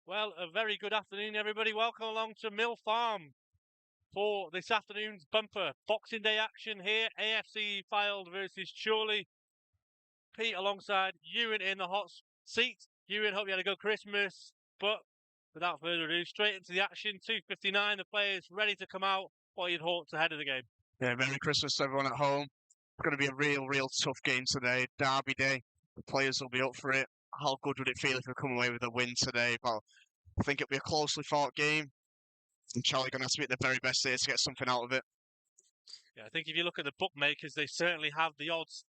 Well, a very good afternoon, everybody. Welcome along to Mill Farm for this afternoon's bumper Boxing Day action here. AFC Fylde versus Chorley. Pete alongside Ewan in the hot seat. Ewan, hope you had a good Christmas. But without further ado, straight into the action. 2:59. The players ready to come out. What are your thoughts ahead of the game? Yeah, Merry Christmas to everyone at home. It's going to be a real tough game today. Derby day. The players will be up for it. How good would it feel if we come away with a win today? But I think it'll be a closely fought game. And Charlie going to have to be at the very best here to get something out of it. Yeah, I think if you look at the bookmakers, they certainly have the odds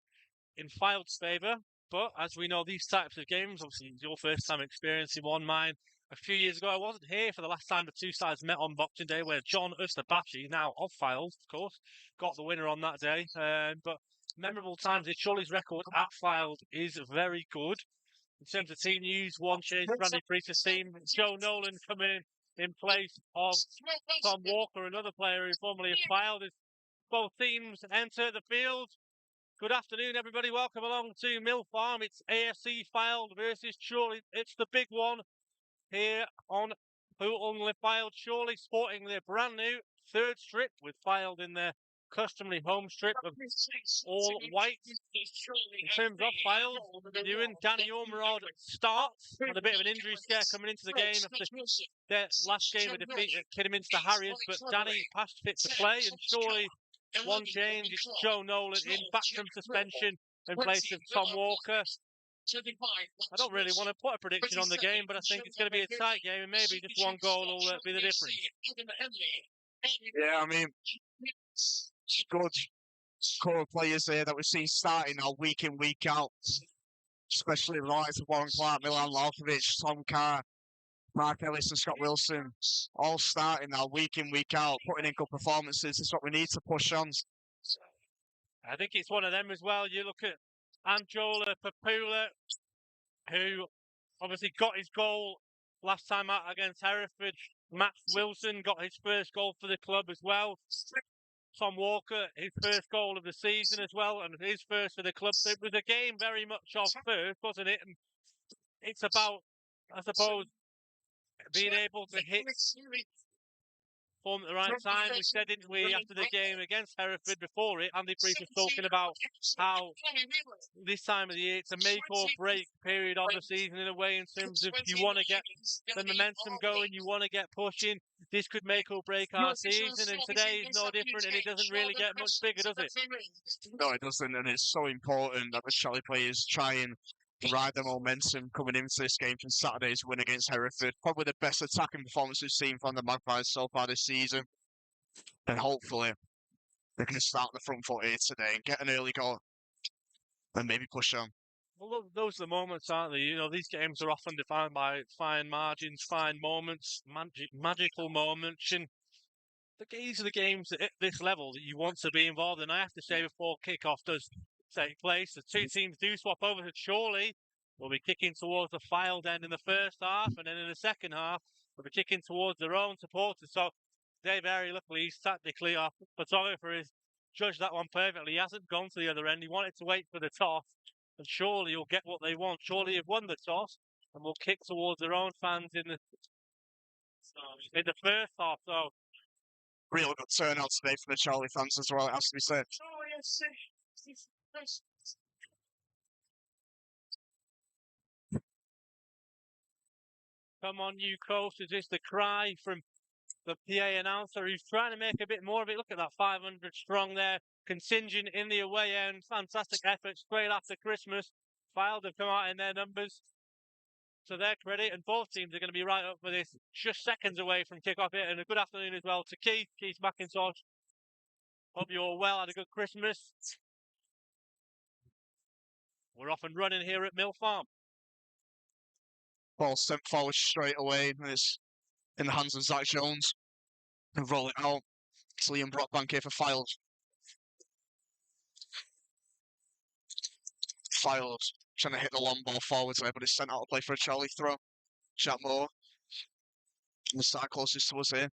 in Fylde's favour. But as we know, these types of games, obviously it's your first time experiencing one. Mine a few years ago, I wasn't here for the last time the two sides met on Boxing Day, where John Usterbachi, now of Fylde, of course, got the winner on that day. But memorable times. Chorley's record at Fylde is very good. In terms of team news, one change, Bradley Priest's team. Joe Nolan coming in place of Tom Walker, another player who formerly of Fylde. As both teams enter the field. Good afternoon, everybody. Welcome along to Mill Farm. It's AFC Fylde versus Chorley. It's the big one here on Fylde. Chorley sporting their brand new third strip with Fylde in their customary home strip of all white. In terms of Fylde, Ewan, Danny Ormerod starts. Had a bit of an injury scare coming into the game after their last game of defeat at Kidderminster Harriers, but Danny passed fit to play, and Chorley one change, it's Joe Nolan in back from suspension in place of Tom Walker. I don't really want to put a prediction on the game, but I think it's going to be a tight game, and maybe just one goal will be the difference. Yeah, I mean, good core players here that we've seen starting now week in, week out. Especially the likes of Warren Clark, Milan Lalkovic, Tom Carr, Mark Ellis and Scott Wilson, all starting now week in, week out, putting in good performances. It's what we need to push on. I think it's one of them as well. You look at Anjola Papula, who obviously got his goal last time out against Hereford. Matt Wilson got his first goal for the club as well. Tom Walker, his first goal of the season as well, and his first for the club. So it was a game very much of first, wasn't it? And it's about, I suppose, being able to hit form at the right time. We said, didn't we, after the game against Hereford before it, Andy Priest was talking about how this time of the year it's a make or break period of the season in a way, in terms of you want to get the momentum going, you want to get pushing. This could make or break our season, and today is no different, and it doesn't really get much bigger, does it? No, it doesn't, and it's so important that the Charlie players try and ride the momentum coming into this game from Saturday's win against Hereford. Probably the best attacking performance we've seen from the Magpies so far this season. And hopefully they can start the front foot here today and get an early goal and maybe push on. Well, those are the moments, aren't they? You know, these games are often defined by fine margins, fine moments, magical moments. And these are the games at this level that you want to be involved in. I have to say, before kickoff does take place, the two teams do swap over to Chorley. We'll be kicking towards the Fylde end in the first half, and then in the second half, we'll be kicking towards their own supporters. So they very luckily, tactically, our photographer has judged that one perfectly. He hasn't gone to the other end. He wanted to wait for the toss, and Chorley will get what they want. Chorley have won the toss, and will kick towards their own fans in the first half. So real good turnout today for the Charlie fans as well, it has to be said. Come on, you coasters, is the cry from the PA announcer who's trying to make a bit more of it. Look at that 500 strong there, contingent in the away end. Fantastic effort straight after Christmas. Fylde have come out in their numbers to their credit, and both teams are going to be right up for this. Just seconds away from kick-off here, and a good afternoon as well to Keith McIntosh. Hope you're all well, had a good Christmas. We're off and running here at Mill Farm. Ball sent forward straight away, and it's in the hands of Zach Jones. And roll it out. It's Liam Brockbank here for Fylde. Fylde trying to hit the long ball forwards there, but it's sent out to play for a Charlie throw. Jack Moore. And the start closest to us here.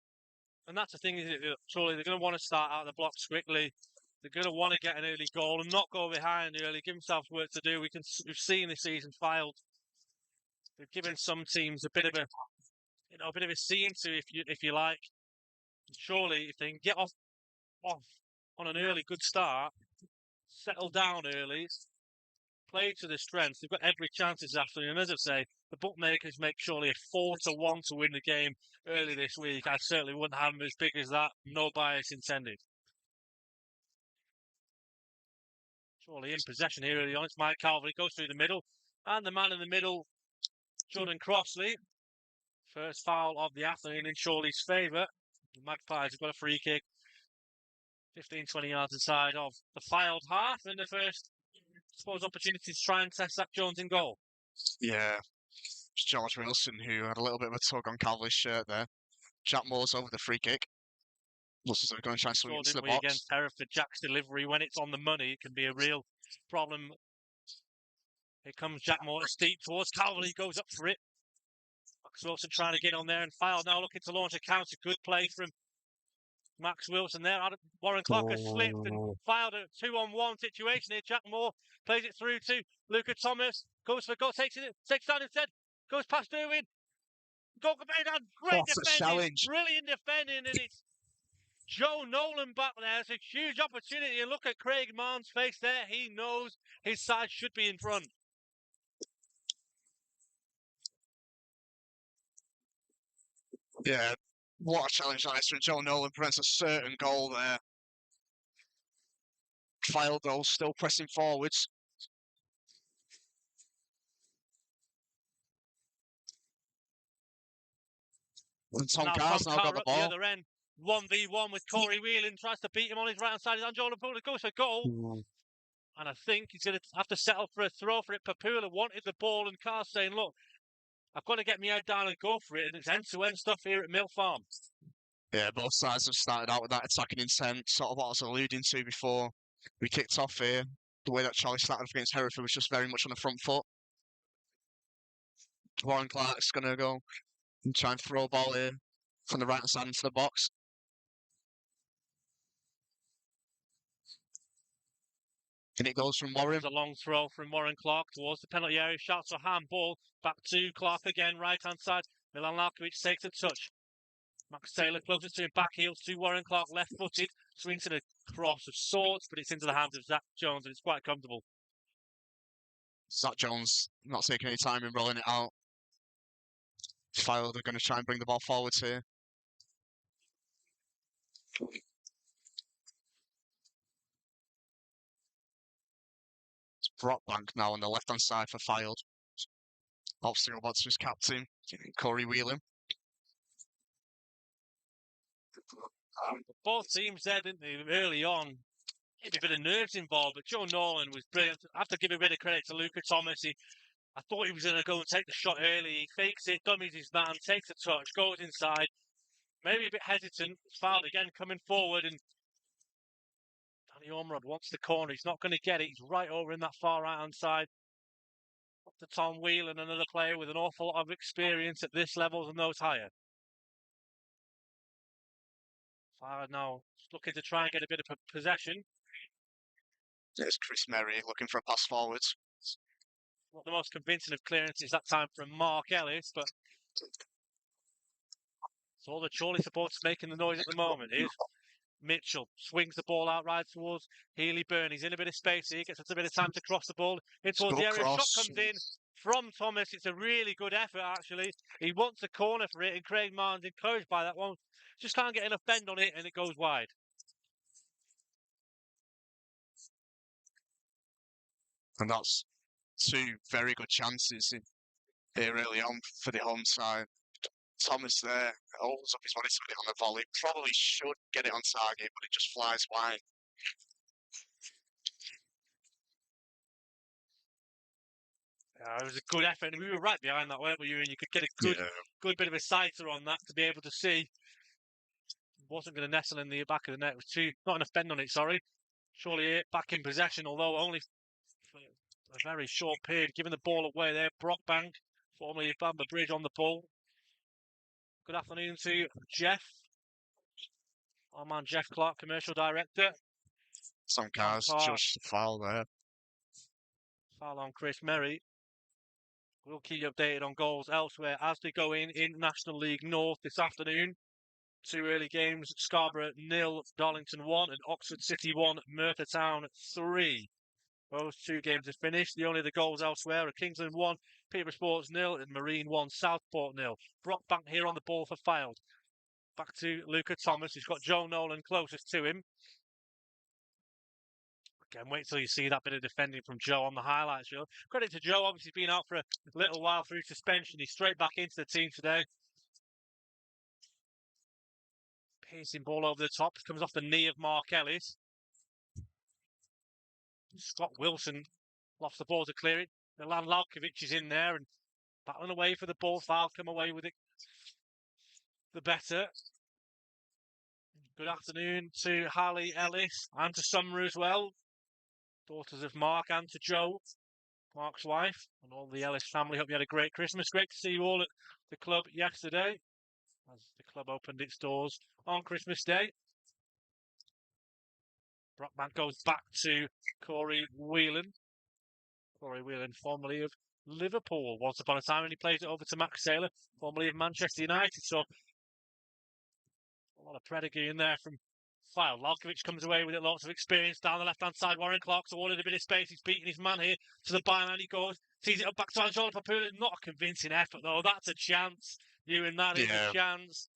And that's the thing, is it? Surely they're going to want to start out the blocks quickly. They're going to want to get an early goal and not go behind early, give themselves work to do. We've seen this season Fylde. They've given some teams a bit of a a bit of a scene to, if you like. Surely, if they can get off on an early good start, settle down early, play to their strengths, they've got every chance this afternoon. As I say, the bookmakers make surely a 4-1 to win the game early this week. I certainly wouldn't have them as big as that. No bias intended. Surely in possession here early on. It's Mike Calvary, goes through the middle. And the man in the middle, Jordan Crossley. First foul of the afternoon in Chorley's favour. The Magpies have got a free kick. 15-20 yards inside of the Fylde half. And the first, I suppose, opportunity to try and test that Jones in goal. Yeah. It's George Wilson who had a little bit of a tug on Calvely's shirt there. Jack Moore's over the free kick. Looks as though he's going to try and swing it into the box. Again, terror for Jack's delivery. When it's on the money, it can be a real problem. Here comes Jack Moore steep towards Calvary. He goes up for it. Max Wilson trying to get on there, and Fylde now looking to launch a counter. Good play from Max Wilson there. Warren Clark has slipped and Fylde a 2-on-1 situation here. Jack Moore plays it through to Luca Thomas. Goes for goal, takes down instead. Goes past Ewan. Goal made on. Great defending. Brilliant defending, and it's Joe Nolan back there. It's a huge opportunity. And look at Craig Marn's face there. He knows his side should be in front. Yeah, what a challenge that is from Joe Nolan. Prevents a certain goal there. Fylde, though, still pressing forwards. And Tom Carr's now got the ball. The other end, 1v1 with Corey Whelan. Tries to beat him on his right-hand side. He's on Jordan Poole. Goes for goal. And I think he's going to have to settle for a throw for it. Papula wanted the ball, and Carr's saying, look, I've got to get my head down and go for it. And it's end-to-end stuff here at Mill Farm. Yeah, both sides have started out with that attacking intent, sort of what I was alluding to before we kicked off here. The way that Charlie started against Hereford was just very much on the front foot. Warren Clark's going to go and try and throw a ball here from the right side into the box. And it goes from Warren. It's a long throw from Warren Clark towards the penalty area. Shouts for handball. Back to Clark again, right-hand side. Milan Larkovic takes a touch. Max Taylor closest to him, back heels to Warren Clark, left-footed. Swings to the cross of sorts, but it's into the hands of Zach Jones, and it's quite comfortable. Zach Jones not taking any time in rolling it out. Fylde are going to try and bring the ball forwards here. It's Brockbank now on the left-hand side for Fylde. Obviously, about to his captain, Corey Whelan. Both teams there, didn't they, early on? Maybe a bit of nerves involved, but Joe Nolan was brilliant. I have to give a bit of credit to Luca Thomas. I thought he was going to go and take the shot early. He fakes it, dummies his man, takes a touch, goes inside. Maybe a bit hesitant. Fylde again coming forward, and Danny Ormerod wants the corner. He's not going to get it. He's right over in that far right-hand side. Up to Tom Whelan, another player with an awful lot of experience at this level and those higher. Fylde now looking to try and get a bit of possession. There's Chris Murray looking for a pass forwards. Not the most convincing of clearances that time from Mark Ellis, but it's all the Chorley supporters making the noise at the moment. Here's Mitchell, swings the ball out right towards Healy Byrne. He's in a bit of space here, gets a bit of time to cross the ball in towards the area. Shot comes in from Thomas. It's a really good effort, actually. He wants a corner for it, and Craig Marn's encouraged by that one. Just can't get enough bend on it, and it goes wide. And that's two very good chances here early on for the home side. Thomas there holds up his body to put it on the volley. Probably should get it on target, but it just flies wide. It was a good effort, and we were right behind that, weren't we? And you could get a good bit of a sighter on that to be able to see. It wasn't going to nestle in the back of the net. It was not enough bend on it, sorry. Surely back in possession, although only for a very short period. Giving the ball away there, Brockbank, formerly of Bamber Bridge, on the ball. Good afternoon to Jeff. Our man Jeff Clark, commercial director. Some cars judged the foul there. Foul on Chris Murray. We'll keep you updated on goals elsewhere as they go in National League North this afternoon. 2 early games, Scarborough 0, Darlington 1 and Oxford City 1, Merthyr Town 3. Those 2 games are finished. The only other goals elsewhere are Kingsland 1, Peterborough Sports 0 and Marine 1, Southport 0. Brockbank here on the ball for Fylde. Back to Luca Thomas, who's got Joe Nolan closest to him. Again, wait till you see that bit of defending from Joe on the highlights reel. Credit to Joe, obviously been out for a little while through suspension. He's straight back into the team today. Piercing ball over the top, comes off the knee of Mark Ellis. Scott Wilson lost the ball to clear it. Milan Lalkovic is in there and battling away for the ball. Fylde come away with it the better. Good afternoon to Harley Ellis and to Summer as well. Daughters of Mark and to Joe, Mark's wife, and all the Ellis family. Hope you had a great Christmas. Great to see you all at the club yesterday as the club opened its doors on Christmas Day. Brockbank goes back to Corey Whelan. Corey Whelan, formerly of Liverpool, once upon a time, and he plays it over to Max Taylor, formerly of Manchester United. So a lot of pedigree in there from Fylde. Lalkovic comes away with it, lots of experience down the left-hand side. Warren Clark's awarded a bit of space. He's beating his man here to the byline. He goes, sees it up back to Anjoli Papula. Not a convincing effort, though. That's a chance. That is a chance.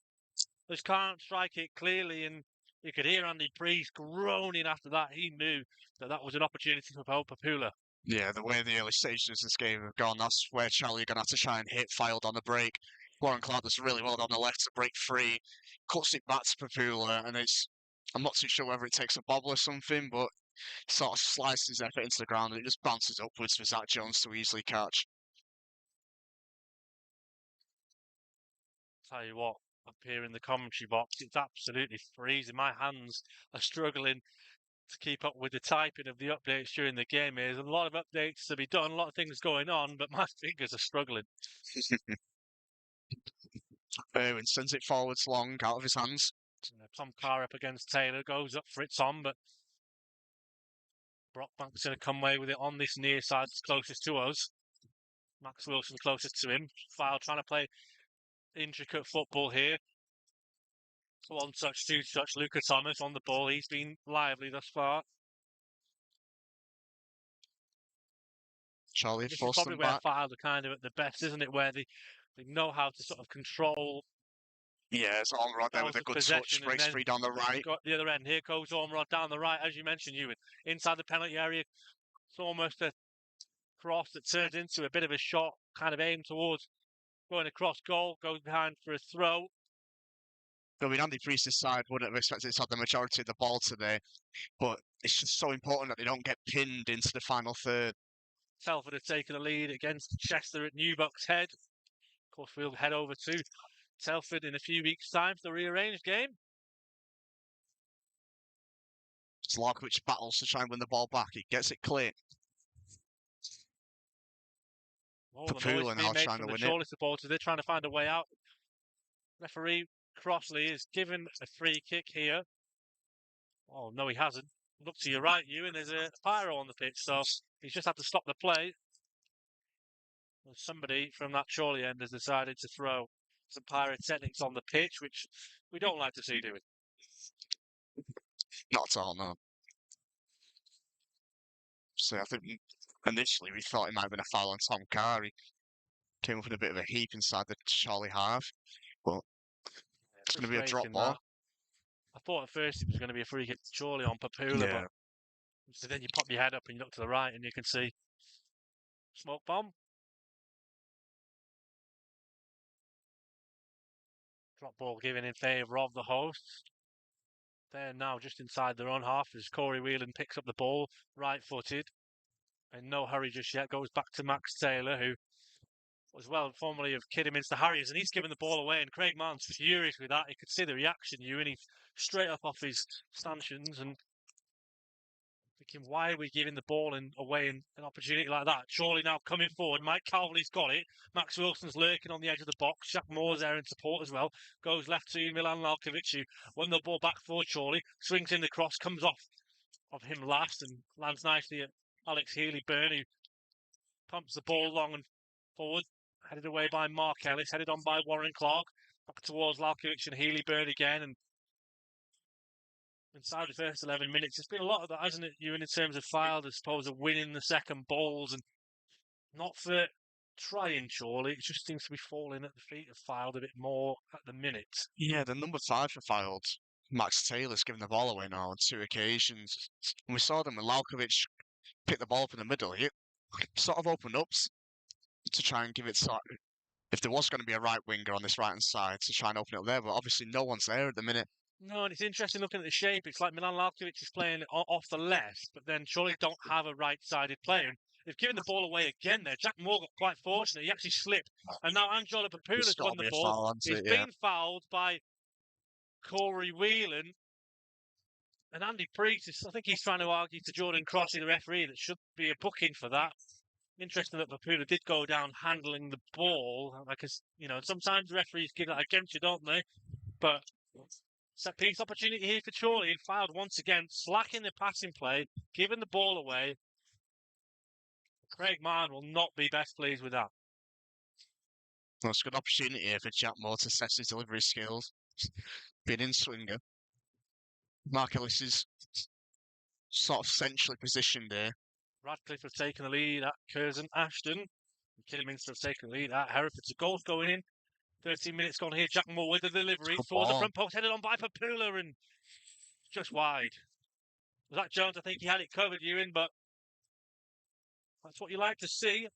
Just can't strike it clearly, and you could hear Andy Priest groaning after that. He knew that that was an opportunity for Papula. Yeah, the way the early stages of this game have gone, that's where Chorley are going to have to try and hit Fylde on the break. Warren Clark does really well on the left to break free, cuts it back to Papula, and I'm not too sure whether it takes a bobble or something, but sort of slices his effort into the ground and it just bounces upwards for Zach Jones to easily catch. Tell you what, up here in the commentary box, it's absolutely freezing. My hands are struggling to keep up with the typing of the updates during the game. There's a lot of updates to be done, a lot of things going on, but my fingers are struggling. Owen sends it forwards long, out of his hands. Tom Carr up against Taylor, goes up for it, Tom, but Brockbank's going to come away with it on this near side closest to us. Max Wilson closest to him. Fylde trying to play intricate football here. 1 touch, 2 touch. Luca Thomas on the ball. He's been lively thus far. Chorley This is forced probably them where back. Fylde are kind of at the best, isn't it? Where they know how to sort of control. Yeah, it's Ormerod there with a good touch. Breaks free down the right. Got the other end. Here goes Ormerod down the right, as you mentioned, Ewan. Inside the penalty area. It's almost a cross that turns into a bit of a shot, kind of aimed towards going across goal, goes behind for a throw. I mean, Andy Priest's side wouldn't have expected to have the majority of the ball today, but it's just so important that they don't get pinned into the final third. Telford have taken a lead against Chester at Newbuck's Head. Of course, we'll head over to Telford in a few weeks' time for the rearranged game. Lalkovic battles to try and win the ball back. He gets it clear. Papula now trying to win it. Supporters, they're trying to find a way out. Referee Crossley is given a free kick here. Oh, no, he hasn't. Look to your right, Ewan. There's a pyro on the pitch, so he's just had to stop the play. Somebody from that Chorley end has decided to throw some pyrotechnics on the pitch, which we don't like to see, do we? Not at all, no. So I think initially we thought it might have been a foul on Tom Carr. He came up in a bit of a heap inside the Chorley half, but it's going to be a drop ball. I thought at first it was going to be a free kick to Chorley on Papula, but so then you pop your head up and you look to the right and you can see smoke bomb. Drop ball given in favour of the hosts. They're now just inside their own half as Corey Whelan picks up the ball, right-footed. In no hurry just yet, goes back to Max Taylor, who was formerly of Kidderminster Harriers, and he's given the ball away, and Craig Martin's furious with that. You could see the reaction, and he's straight up off his stanchions and thinking, why are we giving the ball away in an opportunity like that? Chorley now coming forward. Mike Calverley's got it. Max Wilson's lurking on the edge of the box. Jack Moore's there in support as well. Goes left to Milan Lalkovic, who won the ball back for Chorley. Swings in the cross, comes off of him last and lands nicely at Alex Healy-Byrne, who pumps the ball long and Forward, headed away by Mark Ellis, headed on by Warren Clark. Back towards Lalkiewicz and Healy-Bird again. And inside the first 11 minutes, there's been a lot of that, hasn't it, Ewan, in terms of Fylde, I suppose, of winning the second balls and not for trying, Chorley. It just seems to be falling at the feet of Fylde a bit more at the minute. Yeah, the number 5 for Fylde, Max Taylor's given the ball away now on 2 occasions. And we saw them when Lalkiewicz picked the ball up in the middle. He sort of opened up to try and give it if there was going to be a right winger on this right-hand side, to try and open it up there, but obviously no one's there at the minute. No, and it's interesting looking at the shape. It's like Milan Lalkiewicz is playing off the left, but then Chorley don't have a right-sided player. They've given the ball away again there. Jack Moore got quite fortunate. He actually slipped. And now Angelo Papula's won the ball. He's been fouled by Corey Whelan. And Andy Priest, I think he's trying to argue to Jordan Crossley, the referee, that should be a booking for that. Interesting that Papula did go down handling the ball. Because, sometimes referees give that against you, don't they? But set piece opportunity here for Chorley. And Fylde once again, slacking the passing play, giving the ball away. Craig Marn will not be best pleased with that. Well, it's a good opportunity here for Jack Moore to test his delivery skills. Being in swinger. Mark Ellis is sort of centrally positioned here. Radcliffe have taken the lead at Curzon Ashton. Kidderminster have taken the lead at Hereford. So goals going in. 13 minutes gone here. Jack Moore with the delivery. Towards the front post, headed on by Papula and just wide. Was that Jones? I think he had it covered, Ewan, but that's what you like to see. You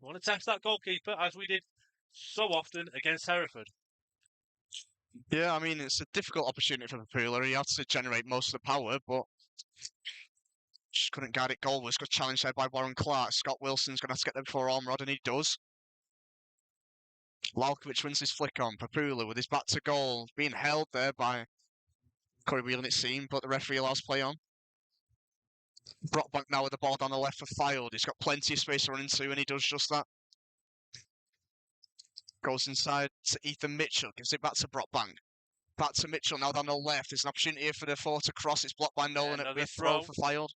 want to test that goalkeeper, as we did so often against Hereford. Yeah, I mean, it's a difficult opportunity for Papula. He had to generate most of the power, but just couldn't guard it goalwards. Got challenged there by Warren Clark. Scott Wilson's going to have to get there before Ormerod, and he does. Lalkiewicz wins his flick on. Papula with his back to goal, being held there by Corey Whelan, it seemed, but the referee allows play on. Brockbank now with the ball down the left for Fylde. He's got plenty of space to run into, and he does just that. Goes inside to Ethan Mitchell, gives it back to Brockbank. Back to Mitchell, now down the left. There's an opportunity here for the forward to cross. It's blocked by Nolan. It'll be a throw for Fylde.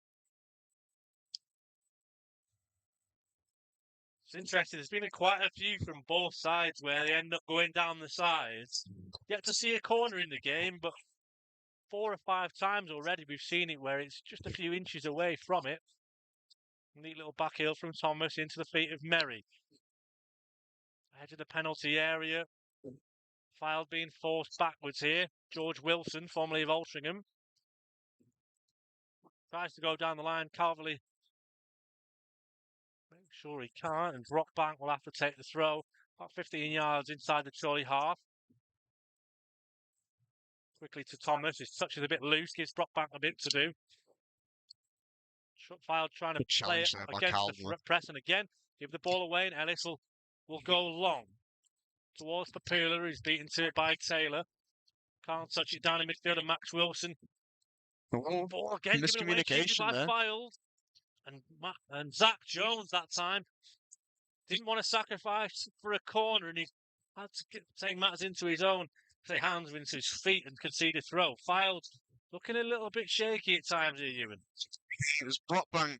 It's interesting. There's been quite a few from both sides where they end up going down the sides. Yet to see a corner in the game, but 4 or 5 times already we've seen it where it's just a few inches away from it. Neat little back heel from Thomas into the feet of Murray. Edge of the penalty area. Fylde being forced backwards here. George Wilson, formerly of Altrincham. Tries to go down the line. Calverley. Make sure he can't. And Brockbank will have to take the throw. About 15 yards inside the Chorley half. Quickly to Thomas. His touch is a bit loose. Gives Brockbank a bit to do. Fylde trying to play it against the press. And again, give the ball away. And Ellis will go long towards Papula, who's beaten to it by Taylor. Can't touch it down in midfield, and Max Wilson. Ball again, miscommunication there. Fylde. And Zach Jones that time didn't want to sacrifice for a corner, and he had to take matters into his own hands, into his feet, and concede a throw. Fylde looking a little bit shaky at times here, Ewan. It was Brockbank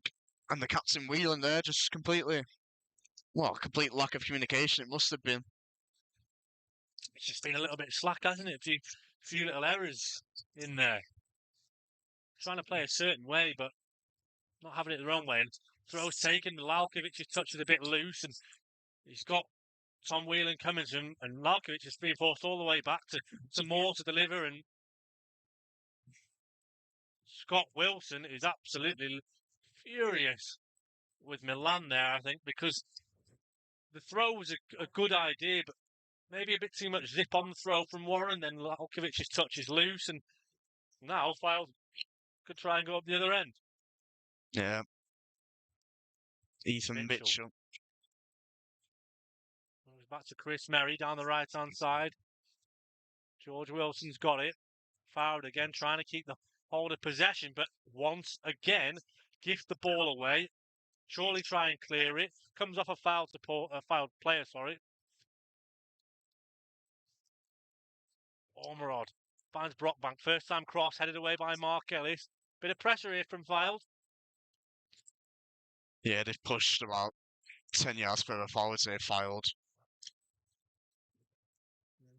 and the captain Whelan there, just complete lack of communication. It must have been. It's just been a little bit slack, hasn't it? A few little errors in there. Trying to play a certain way, but not having it the wrong way. And throw's taken. Lalkiewicz's touch is a bit loose, and he's got Tom Whelan coming to him, and Lalkiewicz is being forced all the way back to Moore to deliver, and Scott Wilson is absolutely furious with Milan there, I think, because the throw was a good idea, but maybe a bit too much zip on the throw from Warren, then Lalkiewicz's touch is loose, and now Fylde could try and go up the other end. Yeah. Ethan Mitchell. Back to Chris Merry down the right-hand side. George Wilson's got it. Fylde again, trying to keep the hold of possession, but once again, gives the ball away. Chorley try and clear it. Comes off a fouled player, sorry. Ormerod finds Brockbank. First time cross, headed away by Mark Ellis. Bit of pressure here from Fylde. Yeah, they've pushed about 10 yards further forward here, Fylde.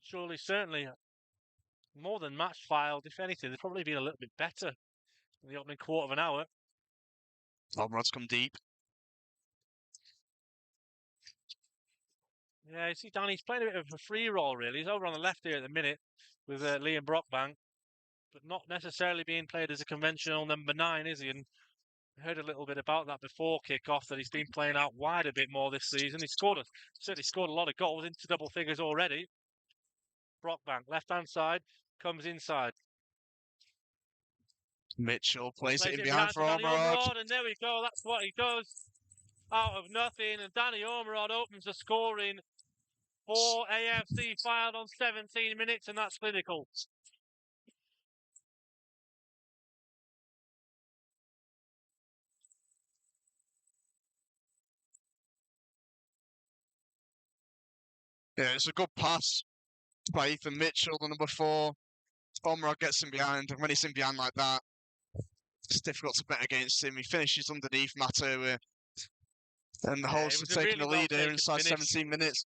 Surely, certainly more than match Fylde. If anything, they've probably been a little bit better in the opening quarter of an hour. Ormerod's come deep. Yeah, you see, Danny's playing a bit of a free roll, really. He's over on the left here at the minute with Liam Brockbank, but not necessarily being played as a conventional number 9, is he? And I heard a little bit about that before kick-off, that he's been playing out wide a bit more this season. He certainly scored a lot of goals into double figures already. Brockbank, left-hand side, comes inside. Mitchell plays it in behind behind for Danny Ormerod. and there we go. That's what he does out of nothing. And Danny Ormerod opens the scoring for AFC Fylde on 17 minutes, and that's clinical. Yeah, it's a good pass by Ethan Mitchell, the number 4. Ormerod gets him behind, and when he's in behind like that, it's difficult to bet against him. He finishes underneath Mateo, and the Hawks have taken the lead here inside 17 minutes.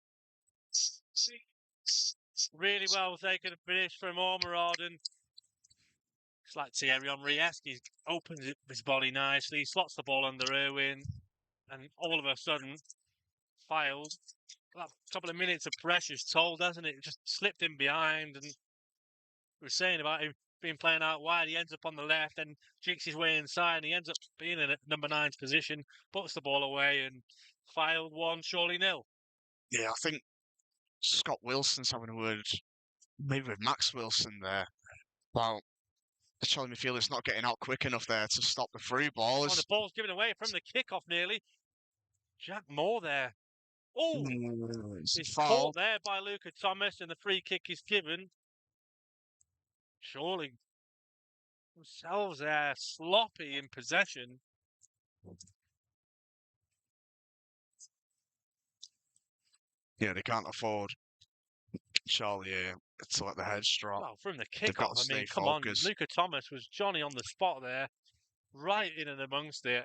Really well taken a finish from Ormerod, and it's like Thierry Henry-esque. He opens his body nicely, slots the ball under Irwin, and all of a sudden, Fylde, that couple of minutes of pressure's told, hasn't it? It just slipped in behind, and we were saying about him being playing out wide. He ends up on the left and jigs his way inside, and he ends up being in number 9's position, puts the ball away, and Fylde 1, Chorley 0. Yeah, I think Scott Wilson's having a word, maybe with Max Wilson there. Well, the Chorley midfielder's not getting out quick enough there to stop the through balls. Oh, the ball's given away from the kickoff nearly. Jack Moore there. Oh, it's caught there by Luca Thomas, and the free kick is given. Chorley themselves there, sloppy in possession. Yeah, they can't afford Chorley to let the heads drop. Well, from the kickoff, I mean, come on. Luca Thomas was Johnny on the spot there, right in and amongst it.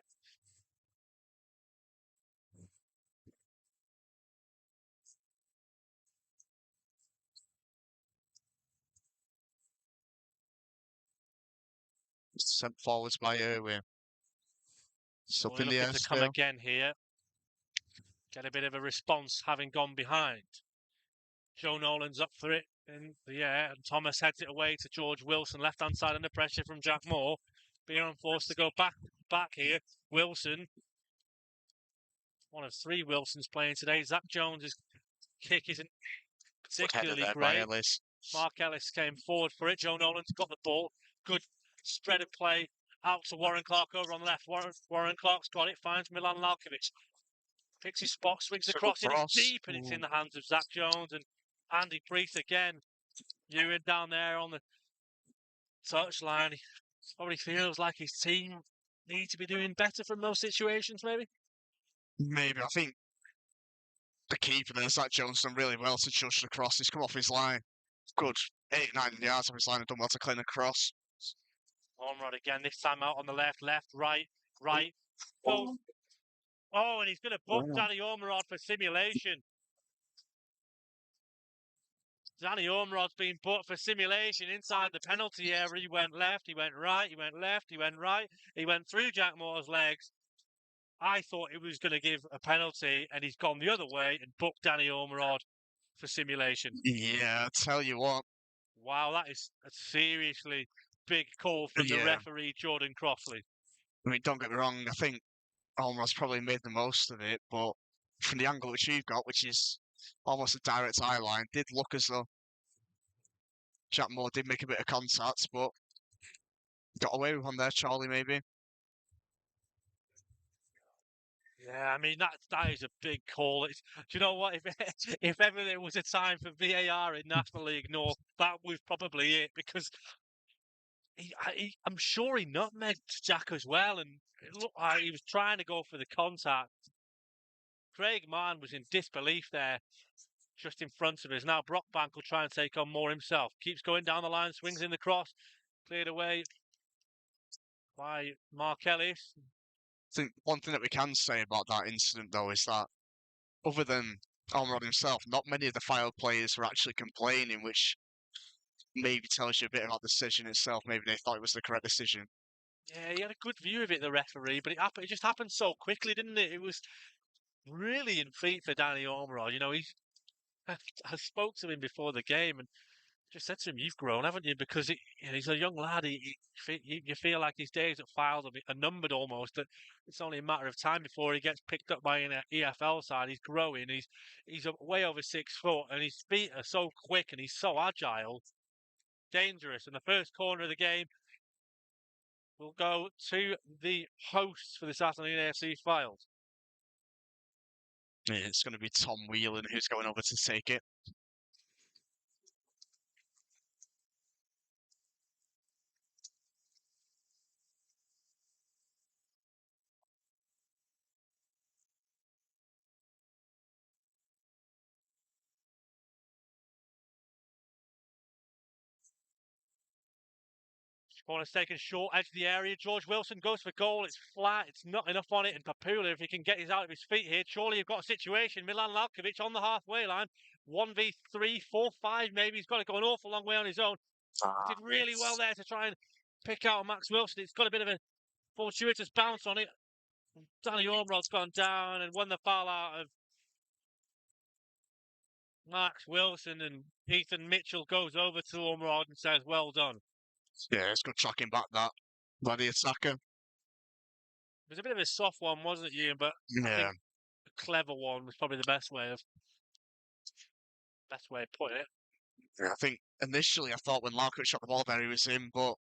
Sent forwards by Irwin. So We're looking to come again here. Get a bit of a response having gone behind. Joe Nolan's up for it in the air, and Thomas heads it away to George Wilson, left-hand side under pressure from Jack Moore. Being forced to go back here. Wilson, one of 3 Wilsons playing today. Zach Jones's kick isn't particularly great. Mark Ellis came forward for it. Joe Nolan's got the ball. Good spread of play out to Warren Clark over on the left. Warren Clark's got it, finds Milan Lalkovic. Picks his spot, swings across, and it's deep, and it's in the hands of Zach Jones and Andy Priest again. Ewan down there on the touchline. He probably feels like his team need to be doing better from those situations, maybe? Maybe. I think the keeper there, Zach Jones, done really well to judge the cross. He's come off his line. Good 8-9 yards off his line and done well to clean the cross. Ormerod again, this time out on the left, right. Oh, and he's going to book Danny Ormerod for simulation. Danny Ormerod's been booked for simulation inside the penalty area. He went left, he went right, he went left, he went right. He went through Jack Moore's legs. I thought it was going to give a penalty, and he's gone the other way and booked Danny Ormerod for simulation. Yeah, I tell you what. Wow, that is a seriously big call from the referee, Jordan Crossley. I mean, don't get me wrong, I think Ormerod's probably made the most of it, but from the angle which you've got, which is almost a direct eye line, did look as though Jack Moore did make a bit of contact, but got away with one there, Chorley, maybe. Yeah, I mean, that is a big call. Do you know what? If ever there was a time for VAR in National League North, that was probably it, because I'm sure he nutmegged Jack as well, and it looked like he was trying to go for the contact. Craig Mann was in disbelief there, just in front of us. Now Brockbank will try and take on Moore himself. Keeps going down the line, swings in the cross, cleared away by Mark Ellis. I think one thing that we can say about that incident, though, is that other than Ormerod himself, not many of the Fylde players were actually complaining, which maybe tells you a bit about the decision itself. Maybe they thought it was the correct decision. Yeah, he had a good view of it, the referee, but it just happened so quickly, didn't it? It was really in feet for Danny Ormerod. I spoke to him before the game and just said to him, "You've grown, haven't you?" Because he's a young lad. You feel like his days at Fylde are numbered almost. That it's only a matter of time before he gets picked up by an EFL side. He's growing. He's way over 6 foot, and his feet are so quick and he's so agile, dangerous. And the first corner of the game will go to the hosts for this afternoon, AFC Fylde. Yeah, it's going to be Tom Whelan who's going over to take it. Corner's taken short, edge of the area. George Wilson goes for goal. It's flat. It's not enough on it. And Papula, if he can get his out of his feet here. Chorley have got a situation. Milan Lalkovic on the halfway line. 1v3, 4-5 maybe. He's got to go an awful long way on his own. He did really well there to try and pick out Max Wilson. It's got a bit of a fortuitous bounce on it. Danny Ormerod's gone down and won the foul out of Max Wilson. And Ethan Mitchell goes over to Ormerod and says, "Well done." Yeah, it's good tracking back that by the attacker. It was a bit of a soft one, wasn't it, Ian? But I Yeah, think a clever one was probably the best way of putting it. I think initially I thought when Larkovic shot the ball there he was in, but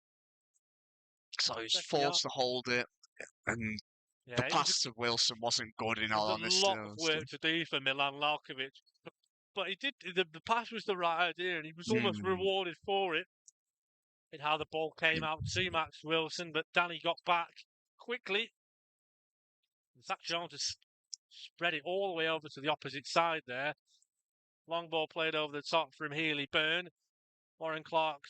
so he was Second forced to hold it, and the Yeah, pass to Wilson wasn't good in it all was a honesty. lot of work to do for Milan Lalkovic. But he did, the pass was the right idea and he was almost rewarded for it in how the ball came out to Max Wilson. But Danny got back quickly. Zach Jones has spread it all the way over to the opposite side there. Long ball played over the top from Healy Byrne. Warren Clark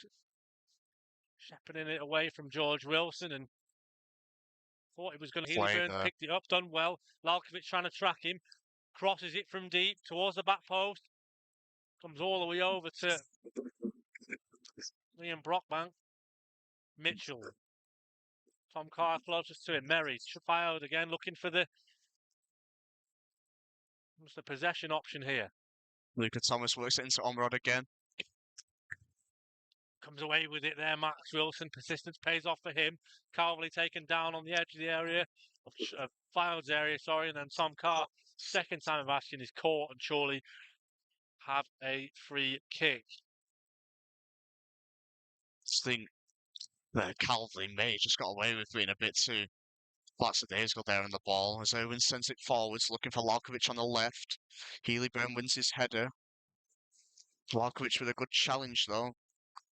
shepherding it away from George Wilson and thought it was going to. Healy Byrne picked it up, done well. Lalkovic trying to track him. Crosses it from deep towards the back post. Comes all the way over to Liam Brockbank. Mitchell. Tom Carr closest to him. Murray. Fylde again looking for the possession option here. Luca Thomas works it into Ormerod again. Comes away with it there, Max Wilson. Persistence pays off for him. Calverley taken down on the edge of the area, of Fylde's area, sorry, and then Tom Carr, second time of asking, is caught and Chorley have a free kick. I think that Calverley may have just got away with being a bit too lackadaisical there on the ball as Owen sends it forwards looking for Lalkovic on the left. Healy Byrne wins his header. Lalkovic with a good challenge though.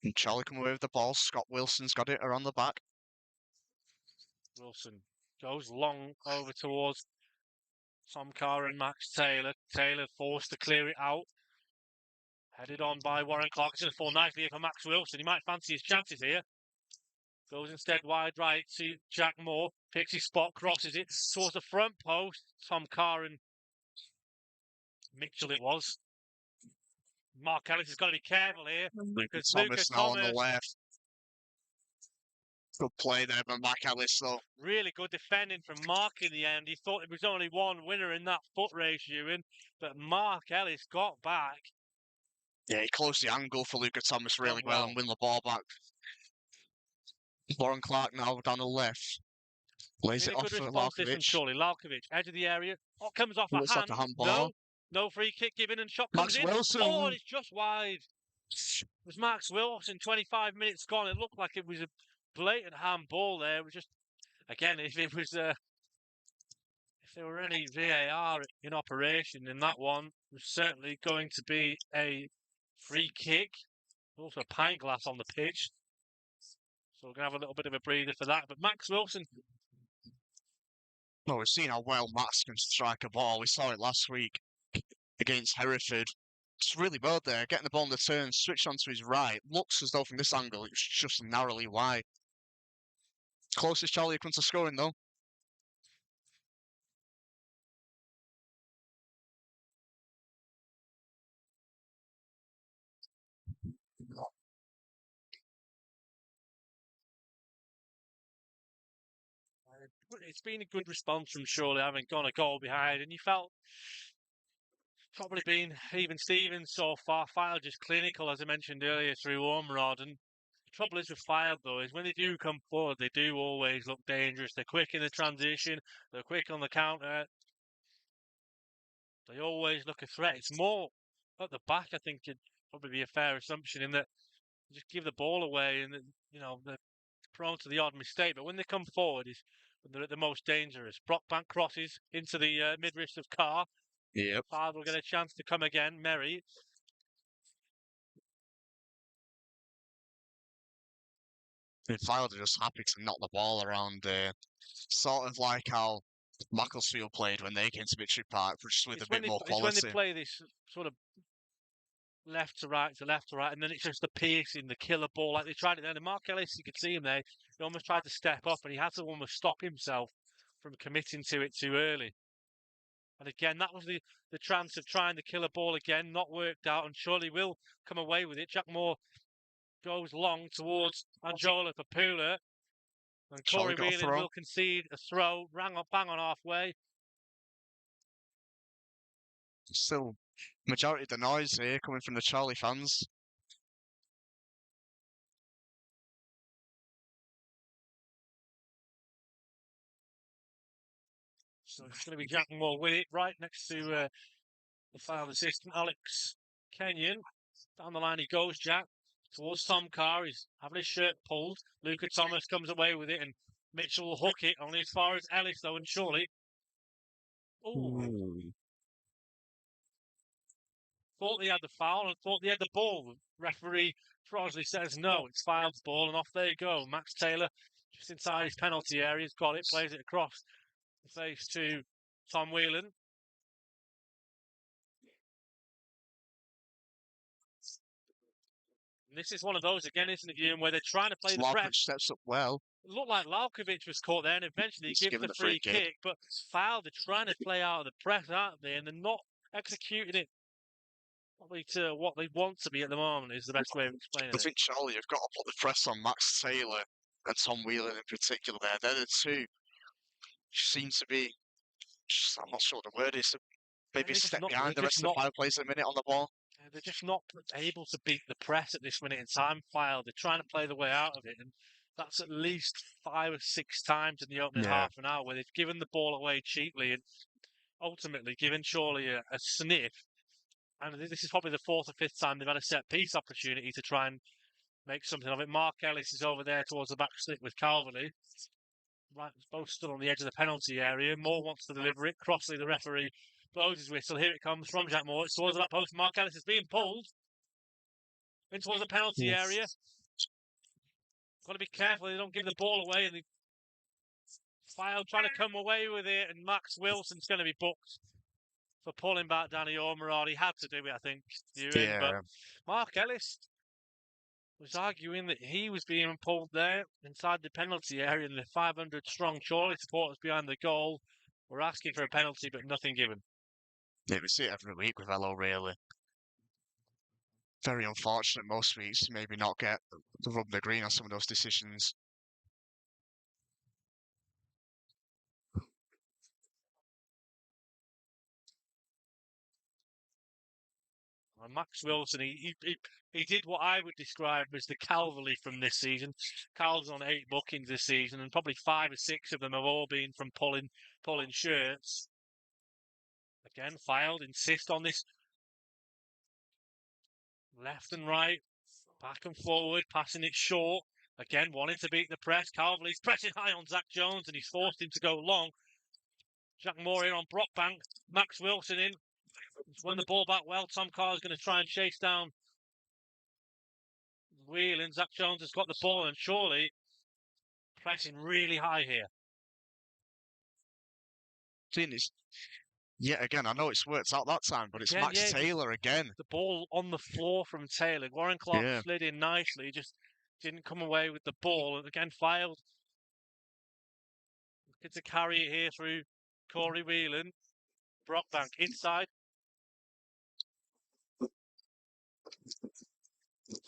And Charlie come away with the ball. Scott Wilson's got it around the back. Wilson goes long over towards Tom Carr and Max Taylor. Taylor forced to clear it out. Headed on by Warren Clark. It's going to fall nicely here for Max Wilson. He might fancy his chances here. Goes instead wide right to Jack Moore. Picks his spot, crosses it towards the front post. Tom Carr and Mitchell it was. Mark Ellis has got to be careful here. Luca Thomas now on the left. Good play there by Mark Ellis though. Really good defending from Mark in the end. He thought there was only one winner in that foot race, Ewan, but Mark Ellis got back. Yeah, he closed the angle for Luca Thomas really well and win the ball back. Warren Clark now down the left. Lays really it off for Lalkovic. Lalkovic, edge of the area. Oh, comes off a hand. Like a handball. No free kick given and shot comes Max in. Wilson. Oh, it's just wide. It was Max Wilson, 25 minutes gone. It looked like it was a blatant handball there. It was just, again, if there were any VAR in operation in that one, it was certainly going to be a free kick. Also a pint glass on the pitch. So we're going to have a little bit of a breather for that. But Max Wilson. Well, we've seen how well Max can strike a ball. We saw it last week against Hereford. It's really well there, getting the ball on the turn, switched onto his right. Looks as though from this angle it's just narrowly wide. Closest Charlie comes to scoring though. it's been a good response from Chorley having gone a goal behind, and you felt probably been even Stevens so far. Fylde just clinical, as I mentioned earlier, through Ormerod. And the trouble is with Fylde, though, is when they do come forward, they do always look dangerous. They're quick in the transition, they're quick on the counter. They always look a threat. It's more at the back, I think, it'd probably be a fair assumption in that you just give the ball away and, they're prone to the odd mistake. But when they come forward, is when they're at the most dangerous. Brockbank crosses into the mid-wrist of Carr. Yep. Fylde will get a chance to come again. Murray. Fylde are just happy to knock the ball around, sort of like how Macclesfield played when they came to Victory Park, but just with a bit more It's when they quality. play this sort of left to right, and then it's just the piercing, the killer ball. Like they tried it then. And Mark Ellis, you could see him there. He almost tried to step up, and he had to almost stop himself from committing to it too early. And again, that was the chance of trying the killer ball again, not worked out, and Chorley will come away with it. Jack Moore goes long towards Anjola Papula, and Corey Got a Whelan throw. will concede a throw, bang on halfway. Still, majority of the noise here coming from the Chorley fans. So it's going to be Jack Moore with it, right next to the Fylde assistant, Alex Kenyon. Down the line he goes, Jack, towards Tom Carr. He's having his shirt pulled. Luca Thomas comes away with it, and Mitchell will hook it only as far as Ellis, though, and Chorley. Ooh. Thought they had the foul and thought they had the ball. Referee Crosley says no, it's Fylde's ball, and off they go. Max Taylor, just inside his penalty area, has got it, plays it across the face to Tom Whelan. And this is one of those again, isn't it, Ewan, where they're trying to play the press. Steps up well. It looked like Lalkovic was caught there, and eventually he gives the free kick. But Fylde are trying to play out of the press, aren't they? And they're not executing it probably to what they want to be at the moment, is the best way of explaining it. I think Chorley have got to put the press on Max Taylor and Tom Whelan in particular there. They're the two seem to be, I'm not sure what the word is, maybe a step behind the rest of the Fylde players a minute on the ball. They're just not able to beat the press at this minute in time. Fylde, they're trying to play the way out of it, and that's at least 5 or 6 times in the opening half an hour where they've given the ball away cheaply and ultimately given Chorley a sniff. And this is probably the 4th or 5th time they've had a set-piece opportunity to try and make something of it. Mark Ellis is over there towards the back slip with Calverley. Right, both still on the edge of the penalty area. Moore wants to deliver it. Crossley, the referee, blows his whistle. Here it comes from Jack Moore. It's towards that post. Mark Ellis is being pulled in towards the penalty area. Got to be careful they don't give the ball away. And Fylde trying to come away with it, and Max Wilson's going to be booked for pulling back Danny Ormerod. He had to do it, I think, Ewan. But Mark Ellis was arguing that he was being pulled there inside the penalty area, and the 500-strong Chorley supporters behind the goal were asking for a penalty, but nothing given. Yeah, we see it every week with Elo, really. Very unfortunate most weeks to maybe not get the rub the green on some of those decisions. And Max Wilson, he did what I would describe as the Calverley from this season. Cal's on 8 bookings this season, and probably 5 or 6 of them have all been from pulling shirts. Again, Fylde insist on this left and right, back and forward, passing it short. Again, wanting to beat the press. Calverley's pressing high on Zach Jones, and he's forced him to go long. Jack Moore in on Brockbank. Max Wilson in. He's won the ball back well. Tom Carr's going to try and chase down Whelan. Zach Jones has got the ball, and Chorley pressing really high here. Yet again, I know it's worked out that time, but it's Max Taylor again. The ball on the floor from Taylor. Warren Clark slid in nicely, just didn't come away with the ball. And again, Fylde looking to carry it here through Corey Whelan. Brockbank inside.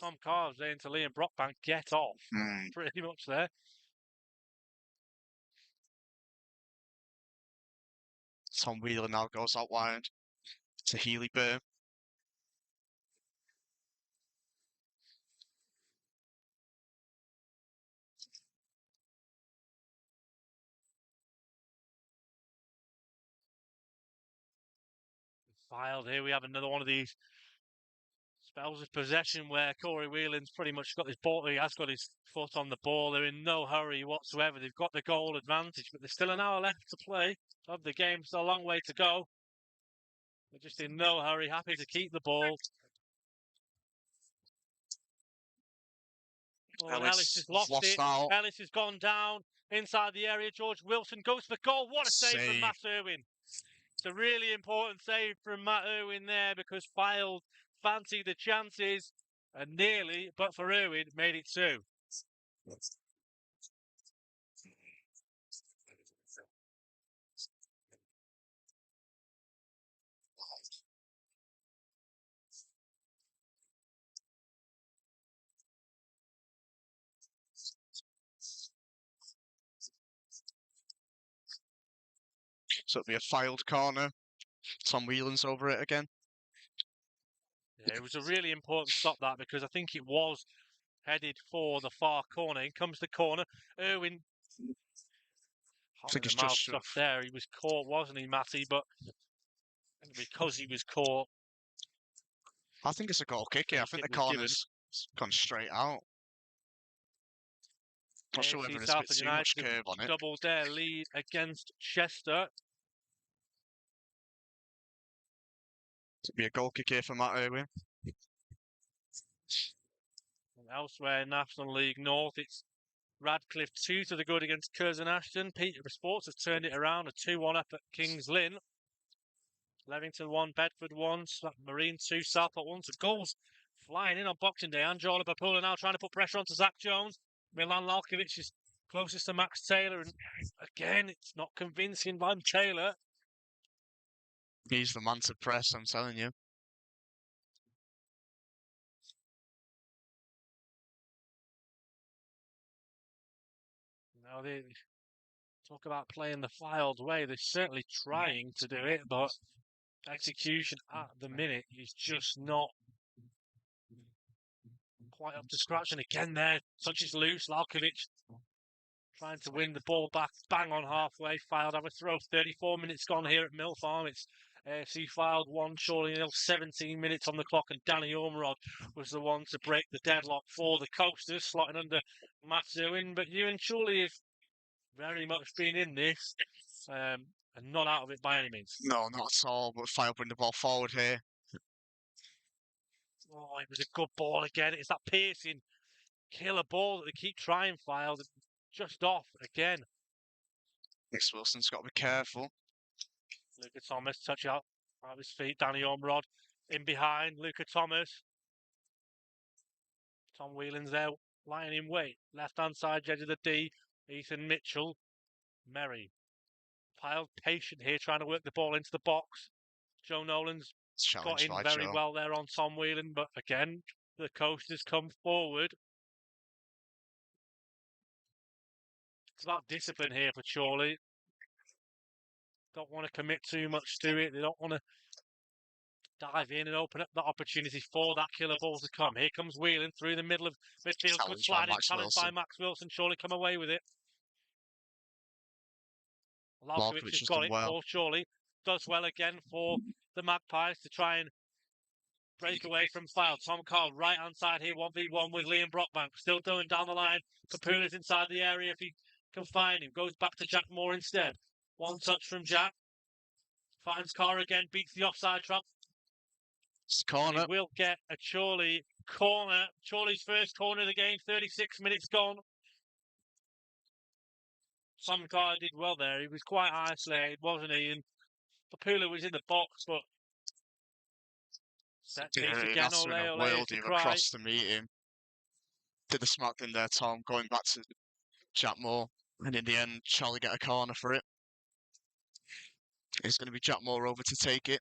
Tom Carr saying to Liam Brockbank, get off. Pretty much there. Tom Wheeler now goes out wide to Healy Burn. Fylde here. We have another one of these spells of possession where Corey Whelan's pretty much got his ball. He has got his foot on the ball. They're in no hurry whatsoever. They've got the goal advantage, but there's still an hour left to play of the game. Still a long way to go. They're just in no hurry, happy to keep the ball. Oh, Ellis has lost it. Out. Ellis has gone down inside the area. George Wilson goes for goal. What a save from Matt Irwin. It's a really important save from Matt Irwin there because Fylde fancied the chances and nearly, but for Irwin, made it 2. So it'll be a Fylde corner. Tom Whelan's over it again. Yeah, it was a really important stop that because I think it was headed for the far corner. In comes the corner. Irwin. I think it's just stuff there. He was caught, wasn't he, Matty? But because he was caught. I think it's a goal kick here. I think the corner's gone straight out. Not sure whether there's a bit too much curve on it. Doubled their lead against Chester. It'll be a goal kick here for Matt Irwin. And elsewhere in National League North, it's Radcliffe 2 to the good against Curzon Ashton. Peterborough Sports has turned it around, a 2-1 up at Kings Lynn. Levington 1, Bedford 1, Marine 2, Southport 1. So goals flying in on Boxing Day. Anjola Papula now trying to put pressure onto Zach Jones. Milan Lalkovic is closest to Max Taylor. And again, it's not convincing by Taylor. He's the man to press, I'm telling you. Now they talk about playing the Fylde way. They're certainly trying to do it, but execution at the minute is just not quite up to scratch. And again there, touches loose. Lalkovic trying to win the ball back, bang on halfway. Fylde have a throw. 34 minutes gone here at Mill Farm. It's AFC Fylde 1, Chorley 0, 17 minutes on the clock, and Danny Ormerod was the one to break the deadlock for the Coasters, slotting under Matt Irwin. But you and Chorley have very much been in this and not out of it by any means. No, not at all, but Fylde bring the ball forward here. Oh, it was a good ball again. It's that piercing killer ball that they keep trying, Fylde. Just off again. Nick Wilson's got to be careful. Luca Thomas touch out of his feet. Danny Ormerod in behind. Luca Thomas. Tom Whelan's there lying in wait. Left hand side edge of the D. Ethan Mitchell. Murray. Fylde patient here trying to work the ball into the box. Joe Nolan's got in very well there on Tom Whelan, but again, the Coasters come forward. It's about discipline here for Chorley. Don't want to commit too much to it. They don't want to dive in and open up that opportunity for that killer ball to come. Here comes Whelan through the middle of midfield. Good sliding challenge by Max Wilson. Chorley come away with it. Lalkovic has got it for Chorley. Does well again for the Magpies to try and break away from Fylde. Tom Carl, right hand side here, 1v1 with Liam Brockbank. Still going down the line. Papula's inside the area if he can find him. Goes back to Jack Moore instead. One touch from Jack. Finds Carr again, beats the offside trap. It's corner. We'll get a Chorley corner. Chorley's first corner of the game, 36 minutes gone. Tom Carr did well there. He was quite isolated, wasn't he? And Papula was in the box, but set piece again. Ole across the meeting. Did the smart thing there, Tom, going back to Jack Moore. And in the end, Charlie get a corner for it. It's going to be Jack Moore over to take it.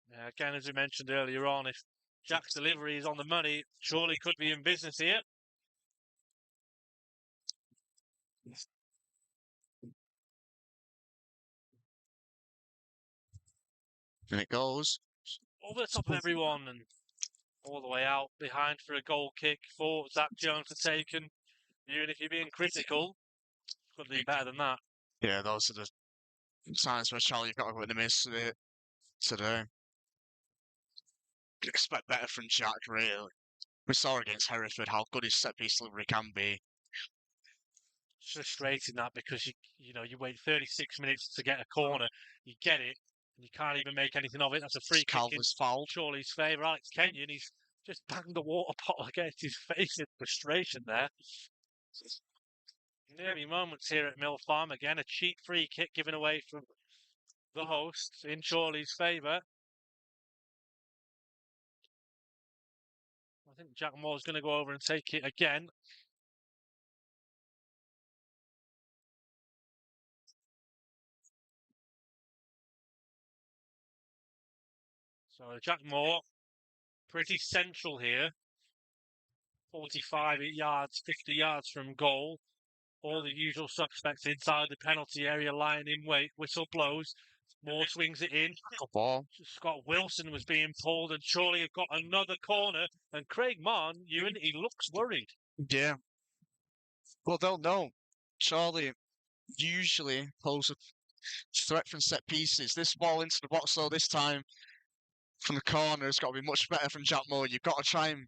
Yeah, again, as we mentioned earlier on, if Jack's delivery is on the money, Chorley could be in business here. And it goes. Over the top of everyone and all the way out behind for a goal kick for Zach Jones to take. And even if you're being critical, could do better than that. Yeah, those are the times where Charlie got to go in the miss today. Expect better from Jack, really. We saw against Hereford how good his set piece delivery can be. It's frustrating that because you wait 36 minutes to get a corner, you get it, and you can't even make anything of it. That's a free kick in Calvert's foul. Chorley's favour. Alex Kenyon, he's just banged a water bottle against his face in frustration there. Nervy moments here at Mill Farm again. A cheap free kick given away from the hosts in Chorley's favour. I think Jack Moore's going to go over and take it again. So Jack Moore, pretty central here. 45 yards, 50 yards from goal. All the usual suspects inside the penalty area lying in wait. Whistle blows. Moore swings it in. Good ball. Scott Wilson was being pulled, and Chorley have got another corner. And Craig Marn, Ewan, he looks worried. Yeah. Well, they'll know. Charlie usually pose a threat from set pieces. This ball into the box, though, this time from the corner has got to be much better from Jack Moore. You've got to try and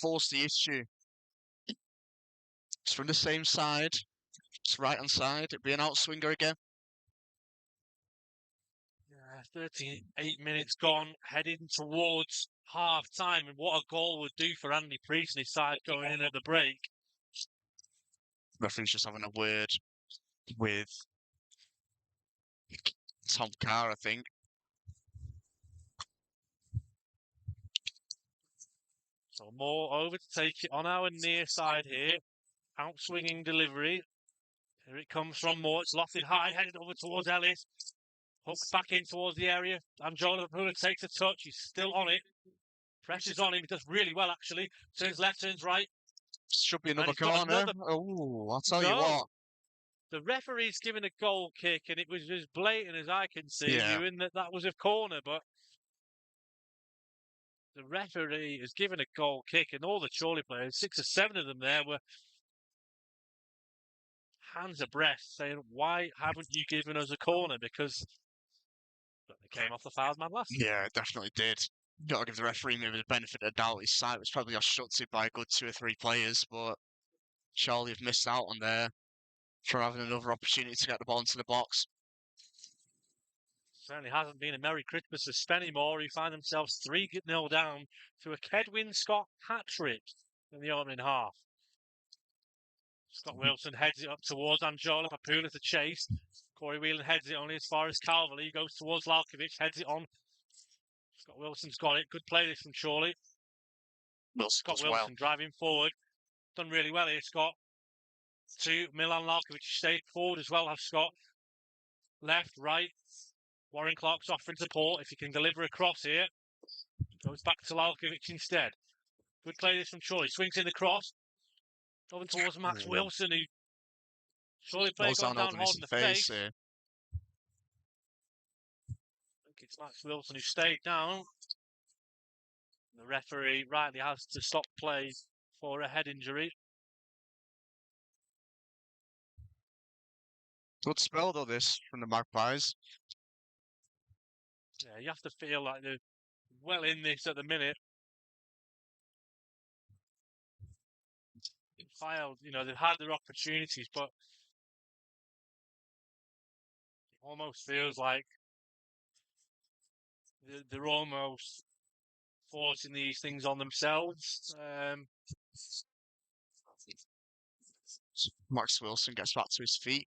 force the issue. It's from the same side. It's right-hand side. It'd be an outswinger again. 38 minutes gone, heading towards half-time. And what a goal would do for Andy Priest and his side going in at the break. Referee's just having a word with Tom Carr, I think. So Moore over to take it on our near side here. Outswinging delivery. Here it comes from Moore. It's lofted high, headed over towards Ellis. Hooks back in towards the area. And Jonathan Pula takes a touch. He's still on it. Pressure's on him. He does really well, actually. Turns left, turns right. Should be another corner. Oh, I'll tell you what. The referee's given a goal kick, and it was as blatant as I can see, Ewan, that was a corner, but the referee has given a goal kick, and all the Chorley players, 6 or 7 of them there, were hands abreast, saying, why haven't you given us a corner? Because they came off the foul man last. Yeah, it definitely did. Got to give the referee maybe the benefit of the doubt. His side was probably obstructed by a good 2 or 3 players, but Charlie have missed out on there for having another opportunity to get the ball into the box. Certainly hasn't been a Merry Christmas for Spennymoor, who find themselves 3-0 down to a Kedwin Scott hat-trick in the opening half. Scott Wilson heads it up towards Anjola Papula to chase. Corey Whelan heads it only as far as Calverley. Goes towards Lalkovic, heads it on. Scott Wilson's got it. Good play this from Chorley. Scott Wilson driving forward. Done really well here, Scott. To Milan Lalkovic, stayed forward as well, has Scott. Left, right. Warren Clark's offering support. If he can deliver a cross here, goes back to Lalkovic instead. Good play this from Chorley. Swings in the cross. Going towards Max Wilson, who Chorley player goes down holding the face. I think it's Max Wilson who stayed down. The referee rightly has to stop play for a head injury. Good spell, though, this, from the Magpies. Yeah, you have to feel like they're well in this at the minute. They've had their opportunities, but it almost feels like they're almost forcing these things on themselves. Max Wilson gets back to his feet.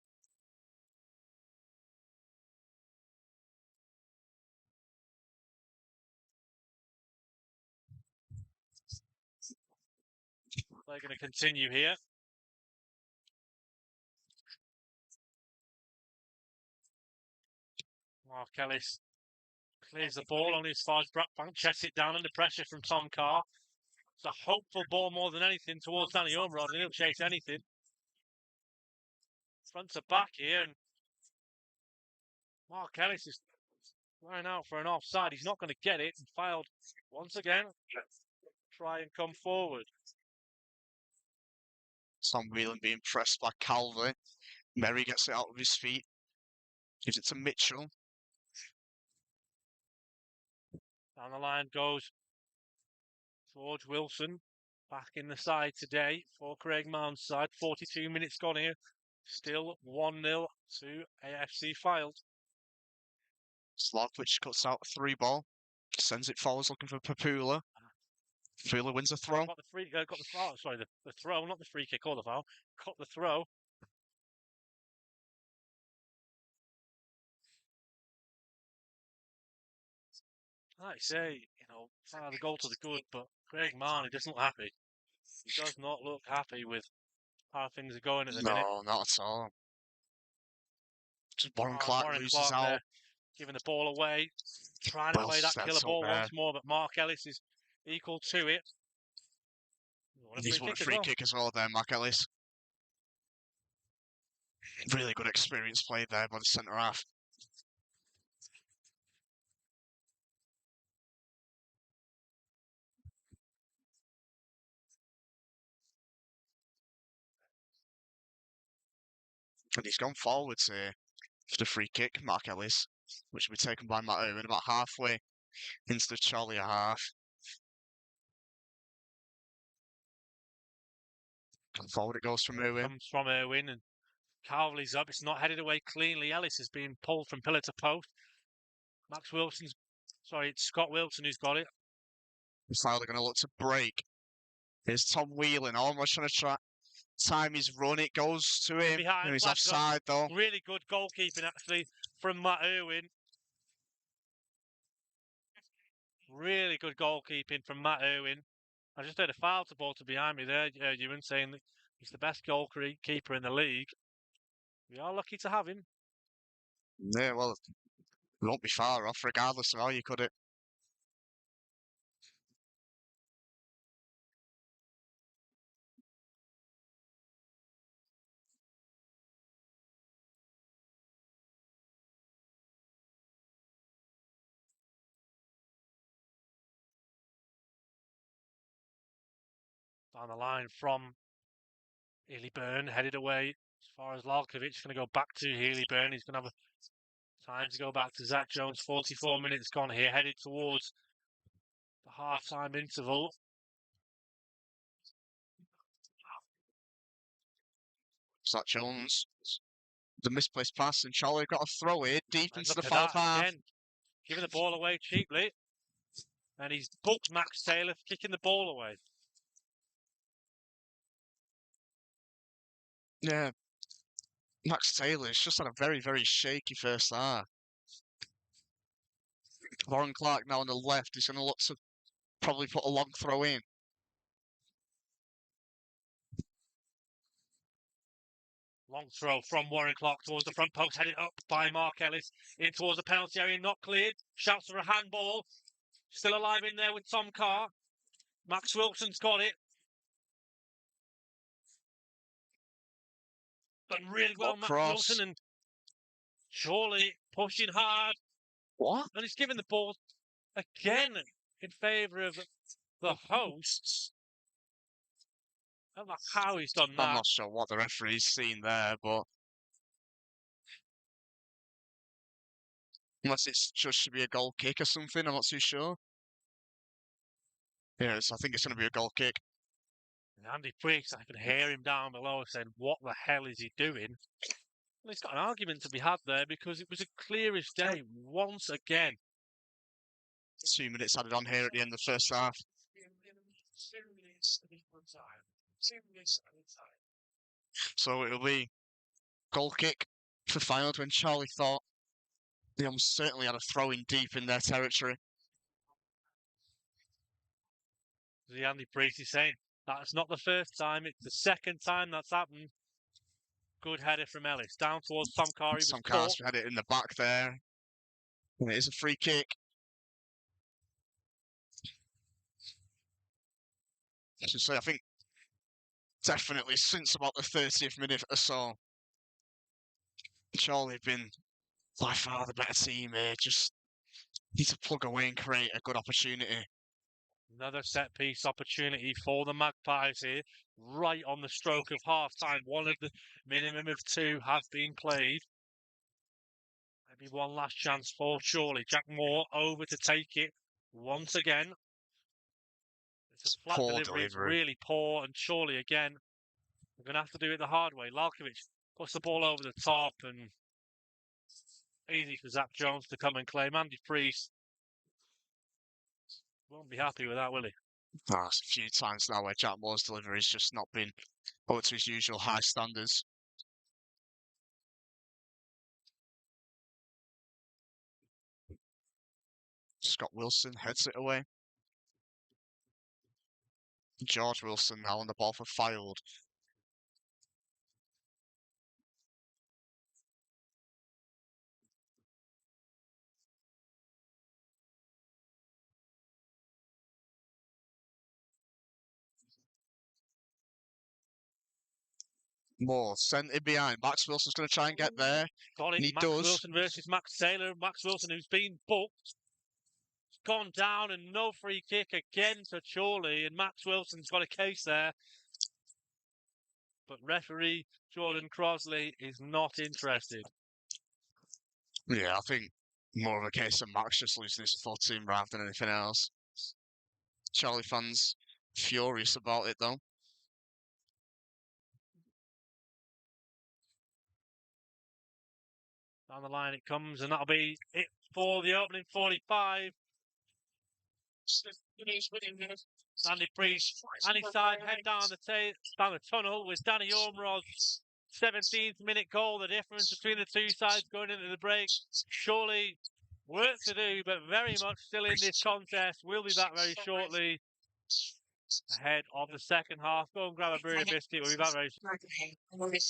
They're going to continue here. Mark Ellis clears the ball on his far back bank, checks it down under pressure from Tom Carr. It's a hopeful ball more than anything towards Danny Ormerod, and he'll chase anything. Front to back here, and Mark Ellis is Line out for an offside. He's not going to get it. Fylde once again. Try and come forward. Tom Whelan being pressed by Calvert. Murray gets it out of his feet. Gives it to Mitchell. Down the line goes George Wilson. Back in the side today for Craig Mount's side. 42 minutes gone here. Still 1-0 to AFC Fylde. Slogwich cuts out a 3 ball. Sends it forwards looking for Papula. Papula wins a throw. Got the foul. Sorry, the throw, not the free kick or the foul. Cut the throw. Like I say, fire the goal to the good, but Craig Marnie doesn't look happy. He does not look happy with how things are going at the minute. No, not at all. Just Warren Clark Warren loses Clark out. there, giving the ball away, trying to Well play that set killer up ball there. once more, but Mark Ellis is equal to it. He's won a free kick as well there, Mark Ellis. Really good experience played there by the centre half. And he's gone forwards here for the free kick, Mark Ellis, which will be taken by Matt Owen about halfway into the Chorley half. And forward it goes from Owen. Comes from Irwin, and Cowley's up. It's not headed away cleanly. Ellis is being pulled from pillar to post. It's Scott Wilson who's got it. Fylde going to look to break. Here's Tom Whelan almost trying to time his run. It goes to him. Behind, He's offside though. Really good goalkeeping actually from Matt Irwin. Really good goalkeeping from Matt Irwin. I just heard a foul supporter behind me there, Ewan, saying that he's the best goalkeeper in the league. We are lucky to have him. Yeah, well, we won't be far off regardless of how you cut it. Down the line from Healy-Byrne, headed away as far as Lalkovic. Going to go back to Healy-Byrne. He's going to have time to go back to Zach Jones. 44 minutes gone here, headed towards the half-time interval. Zach Jones, the misplaced pass, and Chorley got a throw in deep And into look the at Fylde that half. again, giving the ball away cheaply. And he's booked Max Taylor for kicking the ball away. Yeah, Max Taylor's just had a very, very shaky first half. Warren Clark now on the left is going to look to probably put a long throw in. Long throw from Warren Clark towards the front post, headed up by Mark Ellis. In towards the penalty area, not cleared. Shouts for a handball. Still alive in there with Tom Carr. Max Wilson's got it. Done really well, Max Wilson, and Chorley pushing hard. What? And he's giving the ball again in favour of the hosts. I don't know how he's done that. I'm not sure what the referee's seen there, but unless it's just should be a goal kick or something, I'm not too sure. Yes, I think it's going to be a goal kick. And Andy Briggs, I can hear him down below saying, what the hell is he doing? Well, he's got an argument to be had there because it was a clear as day once again. 2 minutes added on here at the end of the first half. So it'll be goal kick for Fylde when Chorley thought they almost certainly had a throw in deep in their territory. The Andy Briggs is saying that's not the first time, it's the second time that's happened. Good header from Ellis. Down towards Tom Carr. Tom Carr's had it in the back there. And it is a free kick. I should say, I think definitely since about the 30th minute or so, Chorley have been by far the better team here. Just Need to plug away and create a good opportunity. Another set piece opportunity for the Magpies here, right on the stroke of half time. One of the minimum of two have been played. Maybe one last chance for Chorley. Jack Moore over to take it once again. It's a flat Poor delivery. It's delivery. really poor, and Chorley again. We're going to have to do it the hard way. Lalkovic puts the ball over the top, and easy for Zach Jones to come and claim. Andy Priest won't be happy with that, will he? That's a few times now where Jack Moore's delivery's just not been up to his usual high standards. Scott Wilson heads it away. George Wilson now on the ball for Fylde. Moore sent it behind. Max Wilson's going to try and get there. Got And it. he Max does. Wilson versus Max Taylor. Max Wilson, who's been booked, gone down, and no free kick again for Chorley. And Max Wilson's got a case there. But referee Jordan Crosley is not interested. Yeah, I think more of a case of Max just losing his footing rather than anything else. Charlie fans furious about it though. Down the line it comes, and that'll be it for the opening 45. Andy Priest, Andy side, head down the tunnel with Danny Ormerod's 17th minute goal. The difference between the two sides going into the break. Surely work to do, but very much still in this contest. We'll be back very shortly ahead of the second half. Go and grab a brew and a biscuit. We'll be back very soon.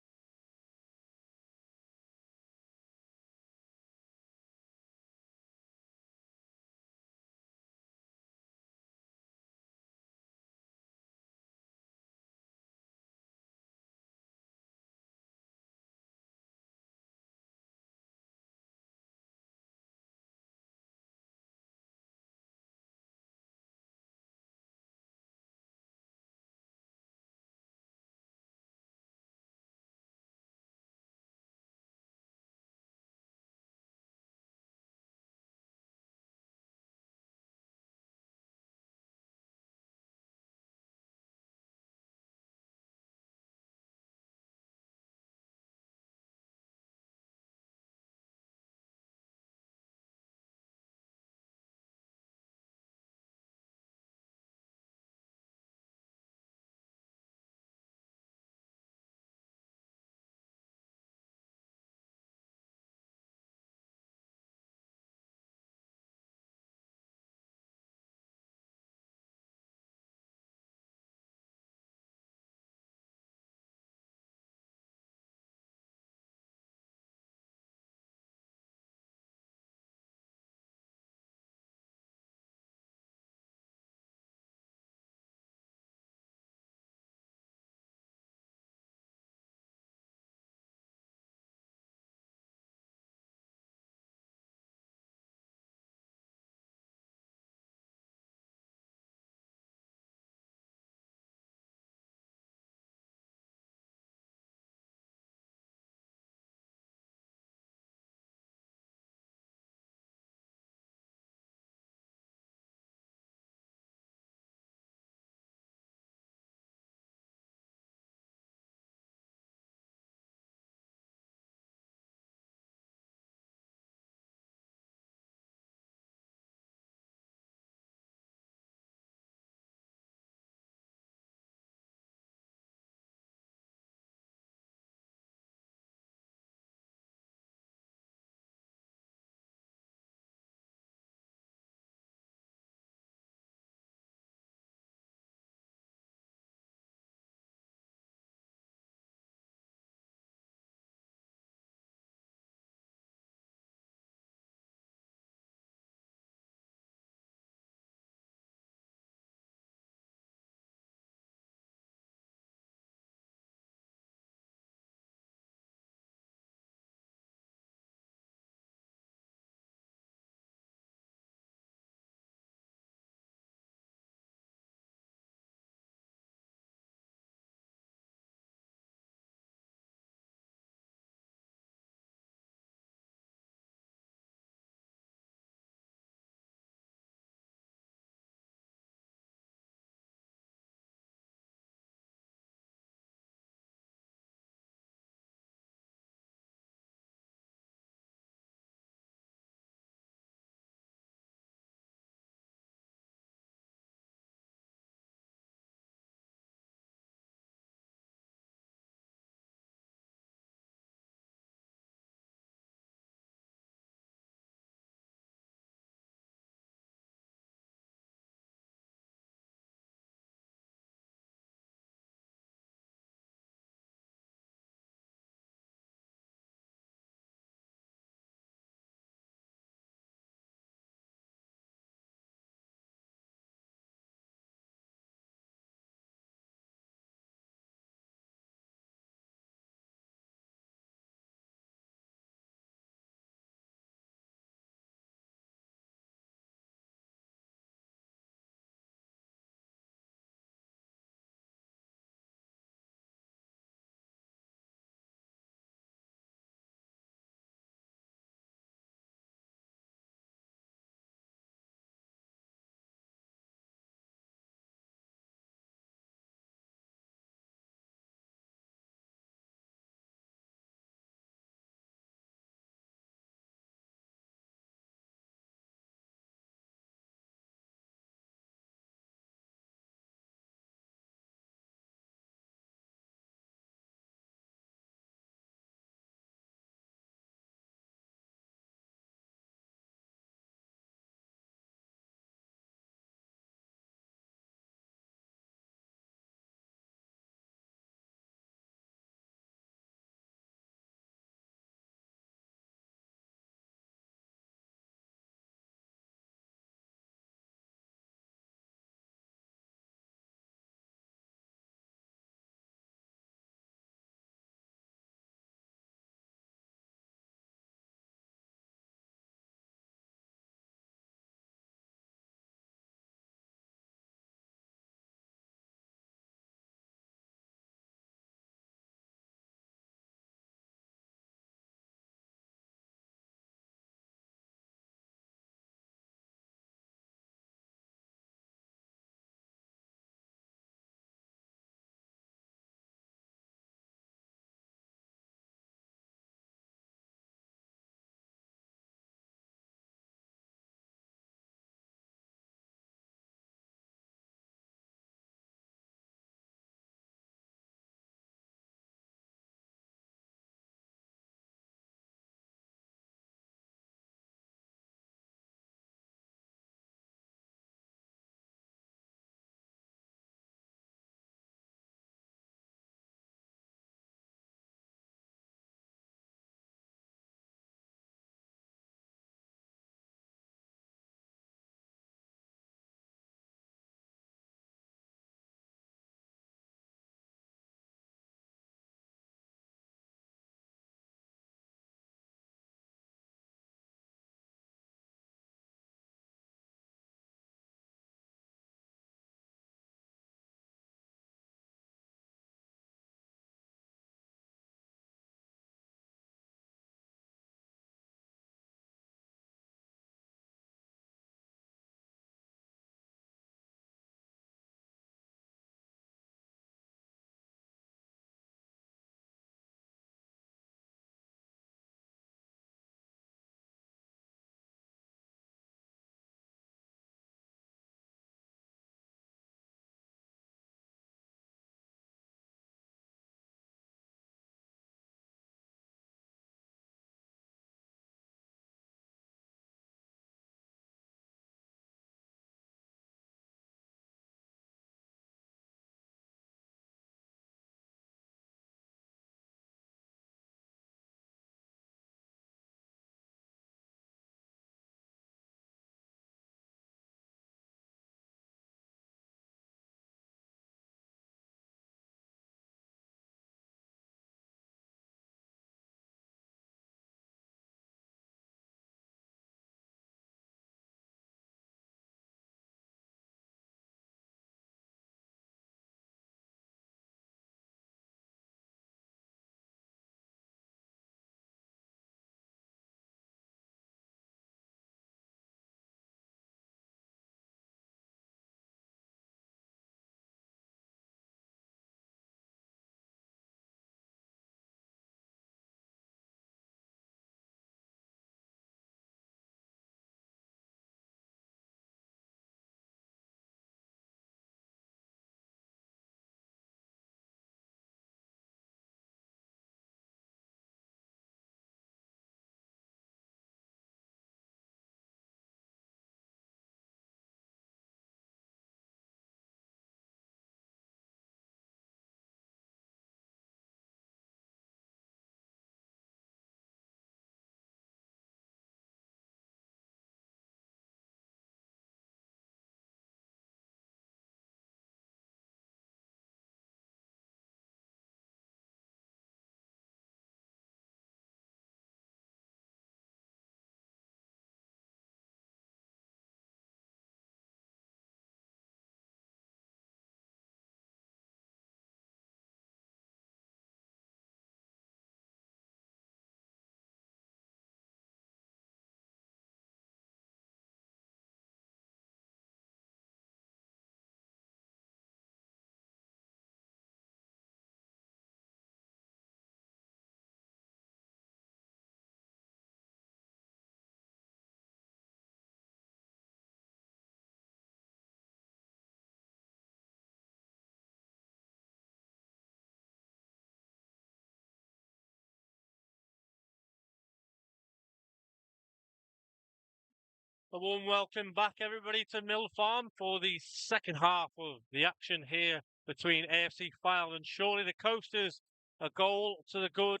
A warm welcome back, everybody, to Mill Farm for the second half of the action here between AFC Fylde and Chorley. The Coasters, a goal to the good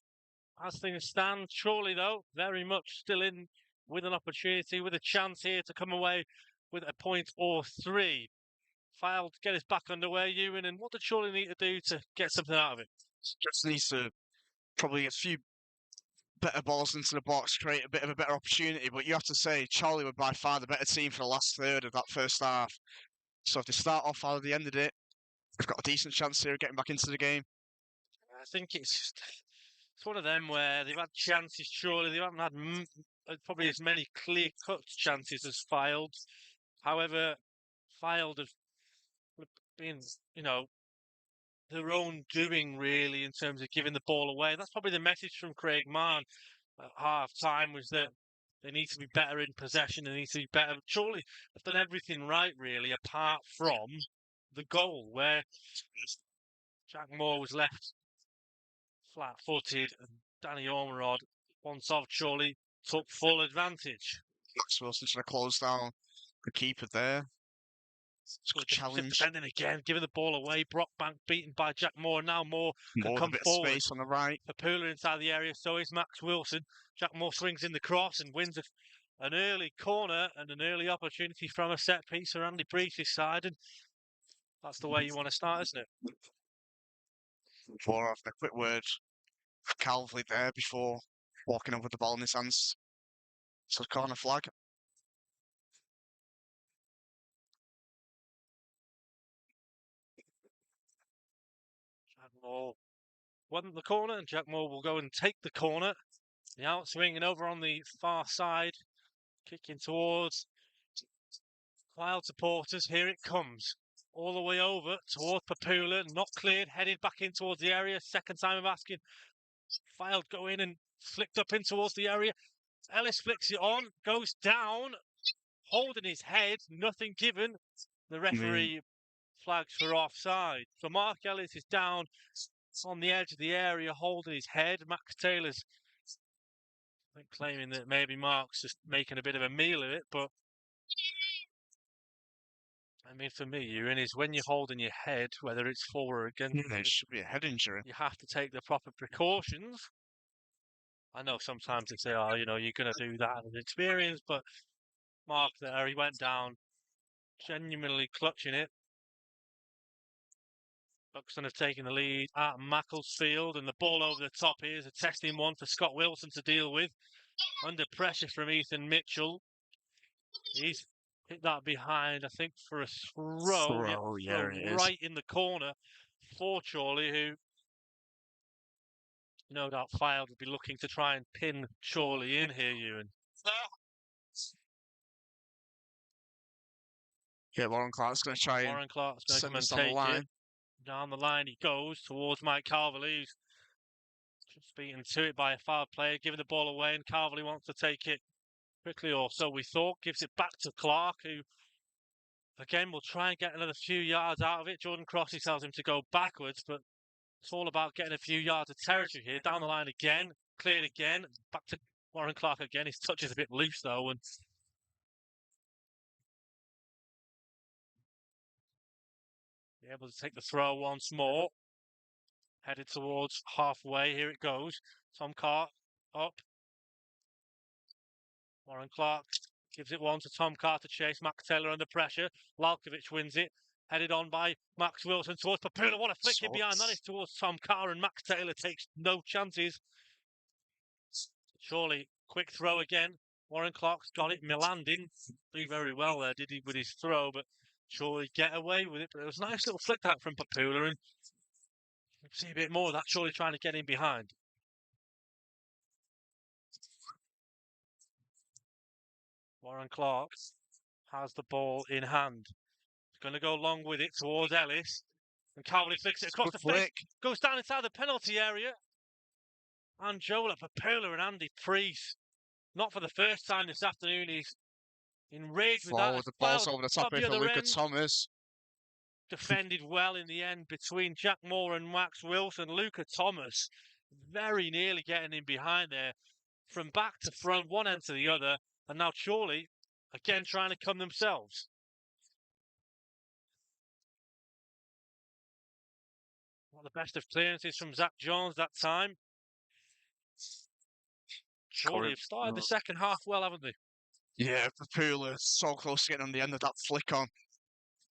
as things stand. Chorley, though, very much still in with an opportunity, with a chance here to come away with a point or three. Fylde get us back underway, Ewan, and what did Chorley need to do to get something out of it? Just needs to probably a few better balls into the box, create a bit of a better opportunity. But you have to say, Chorley were by far the better team for the last third of that first half. So if they start off how they ended it, they've got a decent chance here of getting back into the game. I think it's one of them where they've had chances, surely. They haven't had probably as many clear-cut chances as Fylde. However, Fylde have been, their own doing, really, in terms of giving the ball away. That's probably the message from Craig Mann at half-time, was that they need to be better in possession. They need to be better. Surely they've done everything right, really, apart from the goal, where Jack Moore was left flat-footed, and Danny Ormerod, once off Chorley, took full advantage. Max Wilson should have closed down the keeper there. Good challenge. Defending again, giving the ball away. Brockbank beaten by Jack Moore. Now Moore can come a bit forward. Of space on the right. Papula inside the area, so is Max Wilson. Jack Moore swings in the cross and wins an early corner and an early opportunity from a set piece for Andy Breach's side, and that's the way you want to start, isn't it? Before having a quick word for Calvley there before walking over the ball in his hands. So corner flag. Jack Moore wasn't the corner, and Jack Moore will go and take the corner. The outswing and over on the far side, kicking towards Fylde supporters. Here it comes. All the way over towards Papula, not cleared, headed back in towards the area. Second time of asking. Fylde go in and flicked up in towards the area. Ellis flicks it on, goes down, holding his head, nothing given. The referee flags for offside. So Mark Ellis is down on the edge of the area, holding his head. Max Taylor's claiming that maybe Mark's just making a bit of a meal of it, but I mean, for me, Ewan, is when you're holding your head, whether it's for or against, it should be a head injury. You have to take the proper precautions. I know sometimes they say, you're going to do that as experience, but Mark there, he went down, genuinely clutching it. Buxton have taken the lead at Macclesfield, and the ball over the top here is a testing one for Scott Wilson to deal with. Under pressure from Ethan Mitchell. He's hit that behind, I think, for a throw. Yeah, it right in the corner for Chorley, who no doubt Fylde would be looking to try and pin Chorley in here, Ewan. Yeah, Warren Clark's going to try Warren Clark's going to come and take take it. Down the line he goes towards Mike Carvely, who's just beaten to it by a foul player, giving the ball away, and Carvely wants to take it quickly, or so we thought. Gives it back to Clark, who again will try and get another few yards out of it. Jordan Crossley tells him to go backwards, but it's all about getting a few yards of territory here. Down the line again, cleared again, back to Warren Clark again. His touch is a bit loose though, and able to take the throw once more. Headed towards halfway. Here it goes. Tom Carr up. Warren Clark gives it one to Tom Carr to chase. Max Taylor under pressure. Lalkovic wins it. Headed on by Max Wilson towards Papula. What a flick in behind. That is towards Tom Carr, and Max Taylor takes no chances. Surely, quick throw again. Warren Clark's got it. Milandin do very well there, did he, with his throw, but surely get away with it. But it was a nice little flick that from Papula, and we'll see a bit more of that, surely trying to get in behind. Warren Clark has the ball in hand. He's going to go long with it towards Ellis. And Cowley flicks it across the face. Goes down inside the penalty area. And Jola Papula and Andy Priest. Not for the first time this afternoon. He's enraged with that. The ball's over the top here for Luca Thomas. Defended well in the end between Jack Moore and Max Wilson. Luca Thomas very nearly getting in behind there. From back to front, one end to the other. And now Chorley again trying to come themselves. Not the best of clearances from Zach Jones that time. Chorley have started the second half well, haven't they? Yeah, Papula so close to getting on the end of that flick on.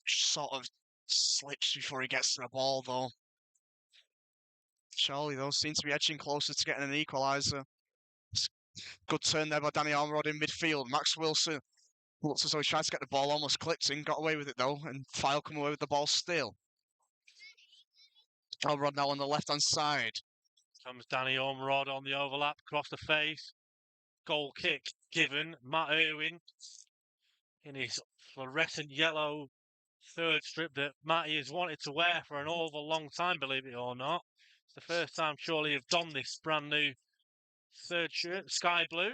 Sort of slips before he gets to the ball, though. Chorley, though, seem to be edging closer to getting an equaliser. Good turn there by Danny Ormerod in midfield. Max Wilson looks as though he tried to get the ball, almost clipped in, got away with it, though, and Fylde come away with the ball still. Ormerod now on the left-hand side. Comes Danny Ormerod on the overlap, across the face. Goal kick given. Matt Irwin in his fluorescent yellow third strip that Matty has wanted to wear for an awful long time, believe it or not. It's the first time Chorley have donned this brand new third shirt, sky blue. And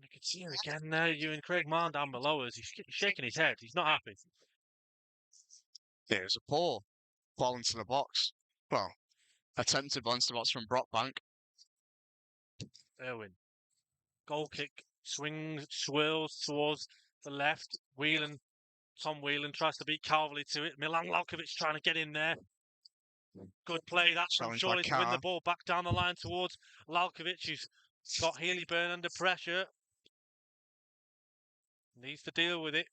you can see him again there, Ewan Craig Marn down below us. He's shaking his head. He's not happy. There's a ball into the box. Well, attempted ball into the box from Brockbank. Irwin. Goal kick, swings, swirls towards the left. Tom Whelan tries to beat Calverley to it. Milan Lalkovic trying to get in there. Good play that from Chorley to win the ball back down the line towards Lalkovic, who's got Healy-Byrne under pressure. Needs to deal with it.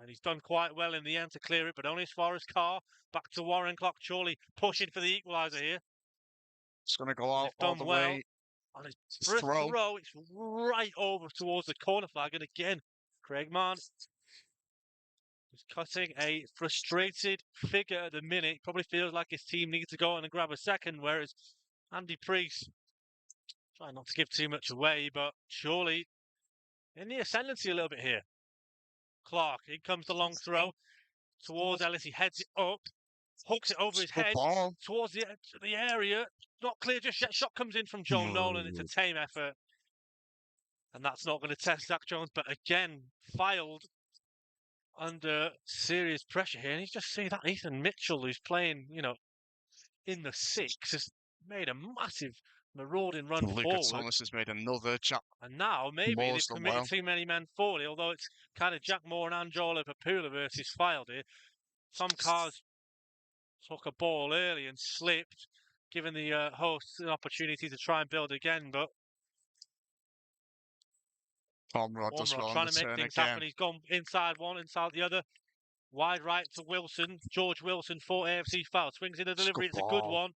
And he's done quite well in the end to clear it, but only as far as Carr. Back to Warren Clock. Chorley pushing for the equaliser here. It's going to go out all the way. And it's for a throw. It's right over towards the corner flag. And again, Craig Marn is cutting a frustrated figure at the minute. Probably feels like his team needs to go on and grab a second, whereas Andy Priest, trying not to give too much away, but surely in the ascendancy a little bit here. Clark, in comes the long throw towards Ellis. He heads it up, hooks it over his head towards the area. Not clear just yet. Shot comes in from Joe Nolan. It's a tame effort. And that's not going to test Zach Jones. But again, Fylde under serious pressure here. And you just see that Ethan Mitchell, who's playing, in the six, has made a massive marauding run forward. Thomas has made another chap. And now maybe they've committed too many men forward, although it's kind of Jack Moore and Anjola Papula versus Fylde here. Some cars took a ball early and slipped, giving the hosts an opportunity to try and build again, but Ormerod does well trying to make things happen. He's gone inside one, inside the other. Wide right to Wilson. George Wilson for AFC Fylde. Swings in the delivery. It's a good one.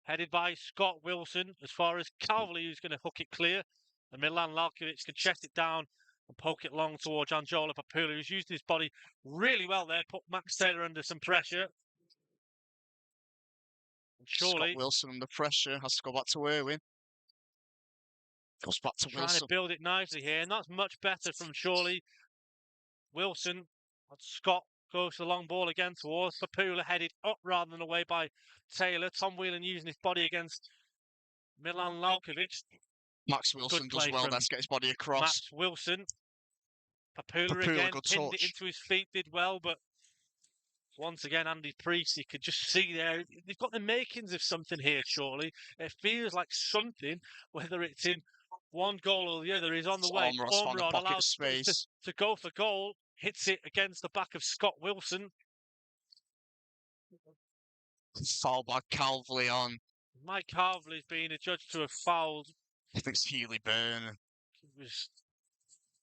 Headed by Scott Wilson, as far as Calverley, who's going to hook it clear. And Milan Lalkovic can chest it down and poke it long towards Anjola Papula, who's used his body really well there, put Max Taylor under some pressure. And surely Scott Wilson under pressure, has to go back to Irwin. Goes back to Wilson. Trying to build it nicely here, and that's much better from Chorley. Wilson, Scott goes to the long ball again towards Papula, headed up rather than away by Taylor. Tom Whelan using his body against Milan Lalkovic. Max Wilson does well there to get his body across. Max Wilson. Papula again pinned it into his feet, did well, but once again, Andy Priest, you could just see there, they've got the makings of something here, surely. It feels like something, whether it's in one goal or the other, is on the way. Ormerod allows to go for goal. Hits it against the back of Scott Wilson. Foul by Calverley on. Mike Calverley's being adjudged to have fouled. I think it's Healy-Byrne. It was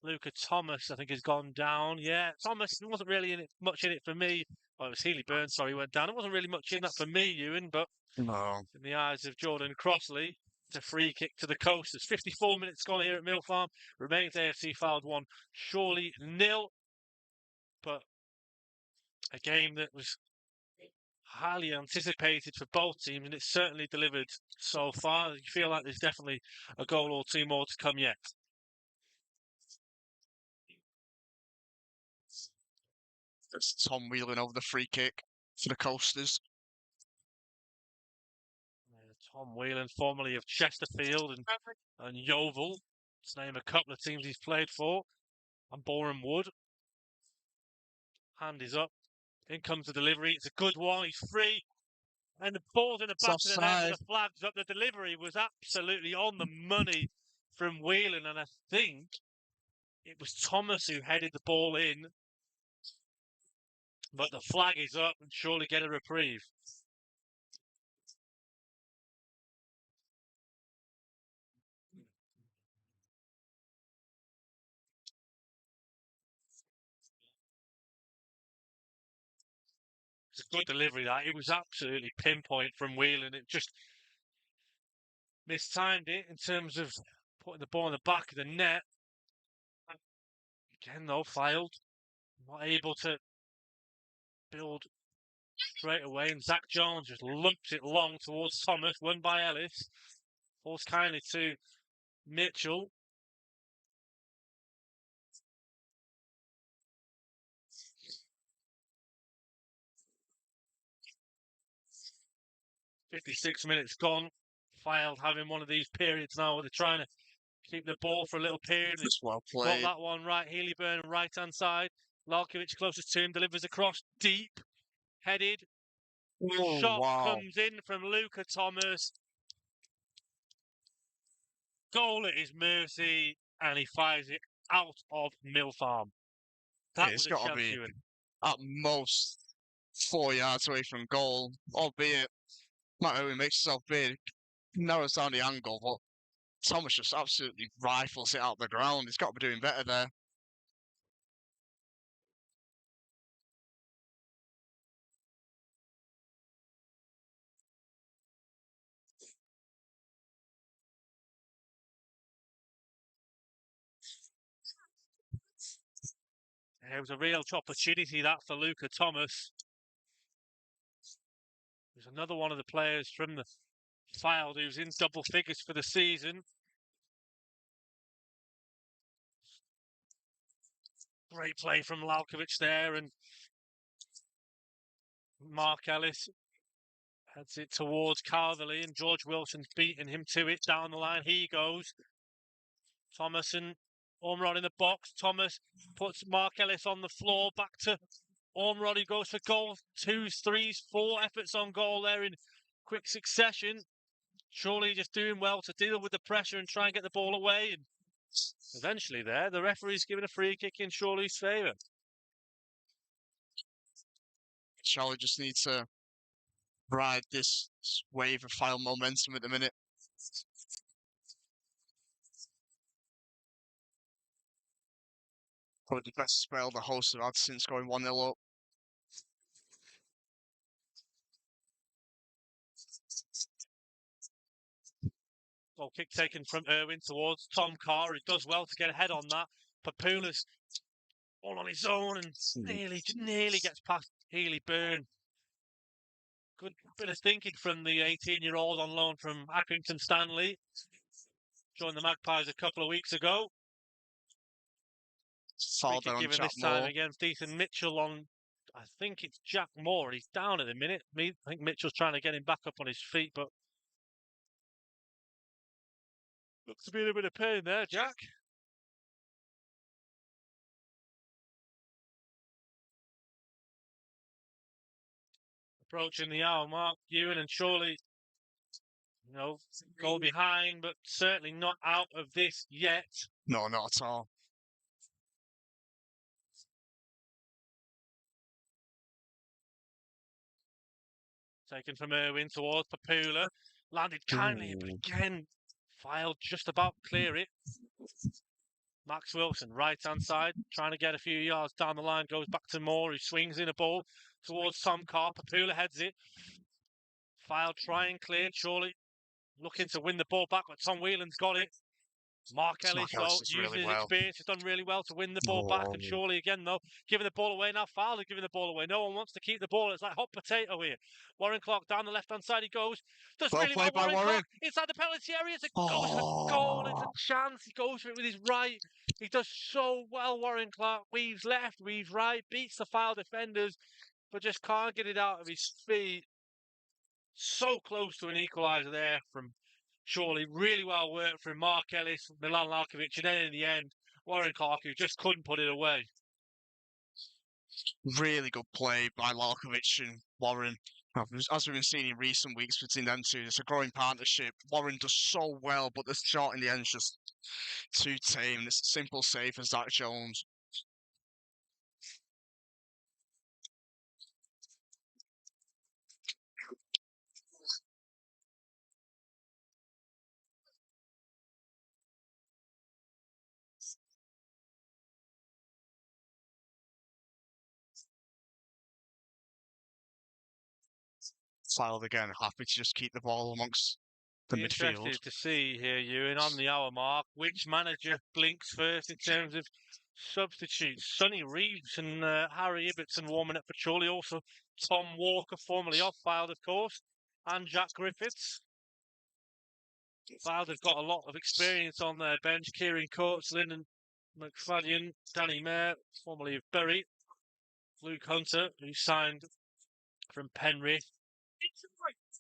Luca Thomas, I think, has gone down. Yeah, Thomas wasn't really much in it for me. Well, it was Healy-Byrne, sorry, went down. It wasn't really much in that for me, Ewan, but no. In the eyes of Jordan Crossley, it's a free kick to the Coasters. 54 minutes gone here at Mill Farm. Remains AFC Fylde 1, Chorley 0. But a game that was highly anticipated for both teams, and it's certainly delivered so far. You feel like there's definitely a goal or two more to come yet. It's Tom Whelan over the free kick for the Coasters. Tom Whelan, formerly of Chesterfield and Yeovil. Let's name a couple of teams he's played for. And Boreham Wood. Hand is up. In comes the delivery. It's a good one. He's free. And the ball's in the back of the net with the flags up. The delivery was absolutely on the money from Whelan, and I think it was Thomas who headed the ball in. But the flag is up and surely get a reprieve. It's a good delivery, that. It was absolutely pinpoint from Whelan. It just mistimed it in terms of putting the ball in the back of the net. Again, though, Fylde not able to build straight away. And Zach Jones just lumps it long towards Thomas, won by Ellis. Falls kindly to Mitchell. "56 minutes gone. Fylde having one of these periods now where they're trying to keep the ball for a little period. It's well Got played. that one right. Healy-Byrne, right-hand side. Lalkovic closest to him, delivers across, deep, headed. Oh, Shot wow. comes in from Luca Thomas. Goal at his mercy, and he fires it out of Mill Farm. That It's was a got to chance, be Ewan. at most 4 yards away from goal, albeit not only makes himself big, narrows down the angle, but Thomas just absolutely rifles it out the ground. He's got to be doing better there. It was a real opportunity, that, for Luca Thomas. There's another one of the players from the Fylde who's in double figures for the season. Great play from Lalkovic there, and Mark Ellis heads it towards Calverley, and George Wilson's beating him to it. Down the line he goes. Thomas and Ormerod in the box. Thomas puts Mark Ellis on the floor. Back to Ormerod, who goes for goal. 2s, 3s, 4 efforts on goal there in quick succession. Chorley just doing well to deal with the pressure and try and get the ball away. And eventually there, the referee's given a free kick in Chorley's favour. Charlie just needs to ride this wave of Fylde momentum at the minute. Probably the best spell the hosts have had since going 1-0 up. Goal kick taken from Irwin towards Tom Carr, who does well to get ahead on that. Papoulas all on his own and nearly gets past Healy-Byrne. Good bit of thinking from the 18-year-old on loan from Accrington Stanley. Joined the Magpies a couple of weeks ago. Fouled on given Jack this time Moore. against Ethan Mitchell on, I think it's Jack Moore. He's down at the minute. I think Mitchell's trying to get him back up on his feet, but looks to be in a bit of pain there, Jack. Approaching the hour mark, Ewan, and surely, goal behind, but certainly not out of this yet. No, not at all. Taken from Irwin towards Papula. Landed kindly, but again, Fylde just about clear it. Max Wilson, right-hand side, trying to get a few yards down the line, goes back to Moore, who swings in a ball towards Tom Carr. Papula heads it. Fylde try and clear. Chorley looking to win the ball back, but Tom Whelan's got it. Mark Ellis, though, using his experience, has done really well to win the ball back. And Chorley, again, though, giving the ball away. Now Fylde giving the ball away. No one wants to keep the ball. It's like hot potato here. Warren Clark down the left-hand side he goes. Does Well really well, played by Warren. Clark. Inside the penalty area. It's a goes for goal. It's a chance. He goes for it with his right. He does so well, Warren Clark. Weaves left, weaves right, beats the Fylde defenders, but just can't get it out of his feet. So close to an equaliser there from Chorley. Really well worked from Mark Ellis, Milan Lalkovic, and then in the end, Warren Clark, who just couldn't put it away. Really good play by Lalkovic and Warren. As we've been seeing in recent weeks between them two, it's a growing partnership. Warren does so well, but the shot in the end is just too tame. It's a simple save for Zach Jones. Fylde again, happy to just keep the ball amongst the Be midfield. interested to see here, Ewan, on the hour mark, which manager blinks first in terms of substitutes. Sonny Reeves and Harry Ibbotson warming up for Chorley. Also, Tom Walker, formerly of Fylde, of course, and Jack Griffiths. Fylde have got a lot of experience on their bench. Kieran Coates, Lyndon McFadden, Danny Mayer, formerly of Bury, Luke Hunter, who signed from Penrith,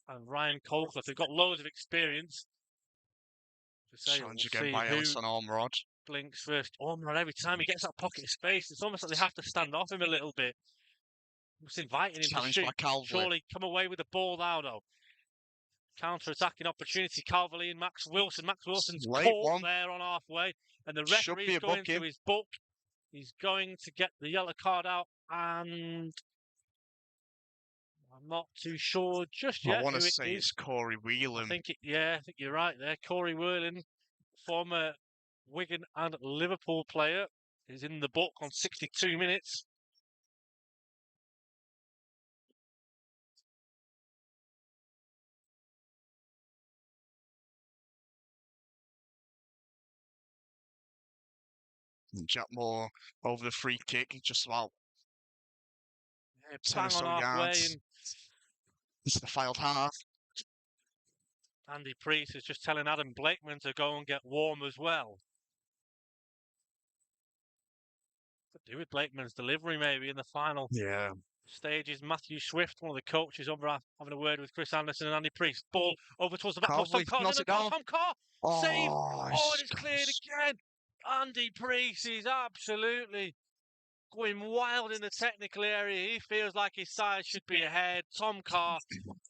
and Ryan Colclough. They've got loads of experience. Challenge again by Ellison Ormerod. Blinks first. Ormerod, every time he gets that pocket of space, it's almost like they have to stand off him a little bit. Just inviting him Challenge to by shoot. Calvary. Surely come away with the ball now, though. Counter-attacking opportunity. Calvary and Max Wilson. Max Wilson's caught there on halfway, and the referee's going to his book. He's going to get the yellow card out, and I'm not too sure just yet. I want to say it's Corey Whelan. I think you're right there. Corey Whelan, former Wigan and Liverpool player, is in the book on 62 minutes. Jack Moore over the free kick, just about 10 or so yards. It's the Fylde half. Andy Priest is just telling Adam Blakeman to go and get warm as well. Could do with Blakeman's delivery maybe in the final stages. Matthew Swift, one of the coaches, over having a word with Chris Anderson and Andy Priest. Ball over towards the back post. Tom Carr, save! Oh, and it's cleared again. Andy Priest is absolutely going wild in the technical area. He feels like his side should be ahead. Tom Carr,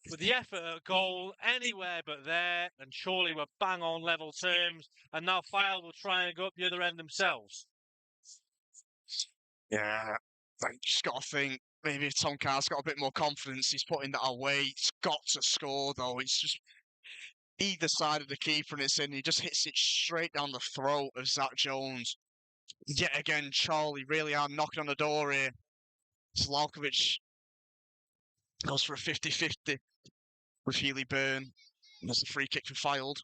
with the effort at goal, anywhere but there, and surely we're bang on level terms. And now Fylde will try and go up the other end themselves. Yeah, I just got to think maybe if Tom Carr's got a bit more confidence, he's putting that away. He's got to score though. It's just either side of the keeper and it's in. He just hits it straight down the throat of Zach Jones. Yet again, Chorley really are knocking on the door here. Slavkovic goes for a 50-50 with Healy Byrne. And there's a free kick for Fylde.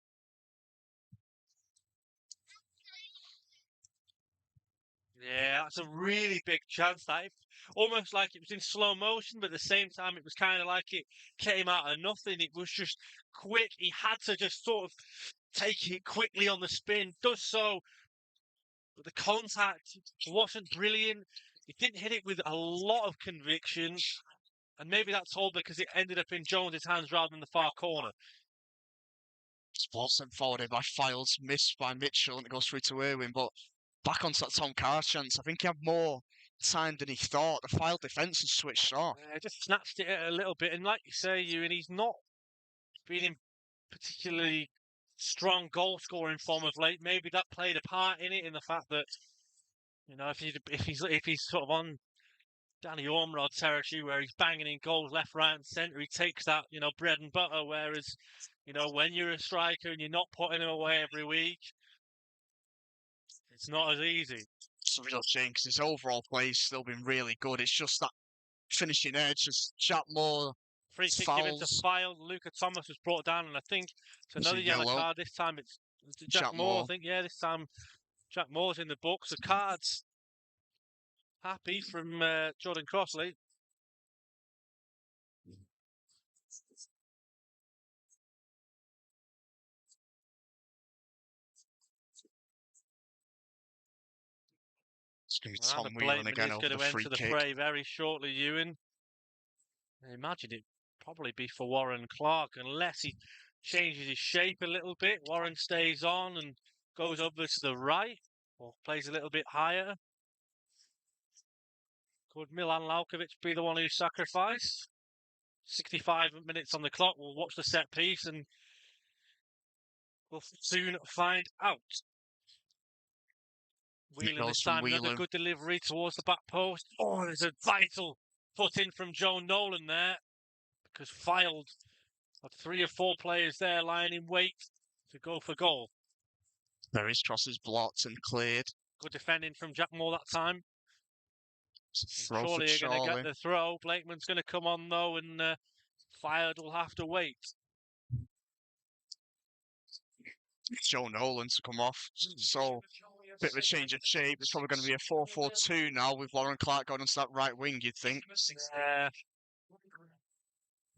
Yeah, that's a really big chance. That almost like it was in slow motion, but at the same time, it was kind of like it came out of nothing. It was just quick. He had to just sort of take it quickly on the spin. Does so, but the contact wasn't brilliant. He didn't hit it with a lot of conviction, and maybe that's all because it ended up in Jones's hands rather than the far corner. Ball sent forward by Fylde, missed by Mitchell, and it goes through to Irwin, but back onto that Tom Carr chance. I think he had more time than he thought. The Fylde defence has switched off. Yeah, just snatched it a little bit. And like you say, Ewan, he's not been in particularly strong goal scoring form of late. Maybe that played a part in it, in the fact that, you know, if he's sort of on Danny Ormerod territory where he's banging in goals left, right, and centre, he takes that, you know, bread and butter. Whereas, you know, when you're a striker and you're not putting him away every week, it's not as easy. It's a real shame because his overall play's still been really good. It's just that finishing edge, just Jack Moore. Free kick given to Fylde. Luca Thomas was brought down, and I think it's another yellow card. This time it's Jack Moore. I think, yeah, this time Jack Moore's in the books. The cards happy from Jordan Crossley. It's going to be Tom Whelan again over the free kick. The fray very shortly, Ewan. I imagine it'd probably be for Warren Clark, unless he changes his shape a little bit. Warren stays on and goes over to the right, or plays a little bit higher. Could Milan Laukovic be the one who's sacrificed? 65 minutes on the clock. We'll watch the set piece and we'll soon find out. Whelan this time, another good delivery towards the back post. Oh, there's a vital put in from Joe Nolan there, because Fylde had 3 or 4 players there lying in wait to go for goal. There is crosses blocked and cleared. Good defending from Jack Moore that time. Chorley are going to get the throw. Blakeman's going to come on though, and Fylde will have to wait. Joe Nolan to come off. So, bit of a change of shape. It's probably going to be a 4-4-2 now with Warren Clark going onto that right wing, you'd think. Yeah.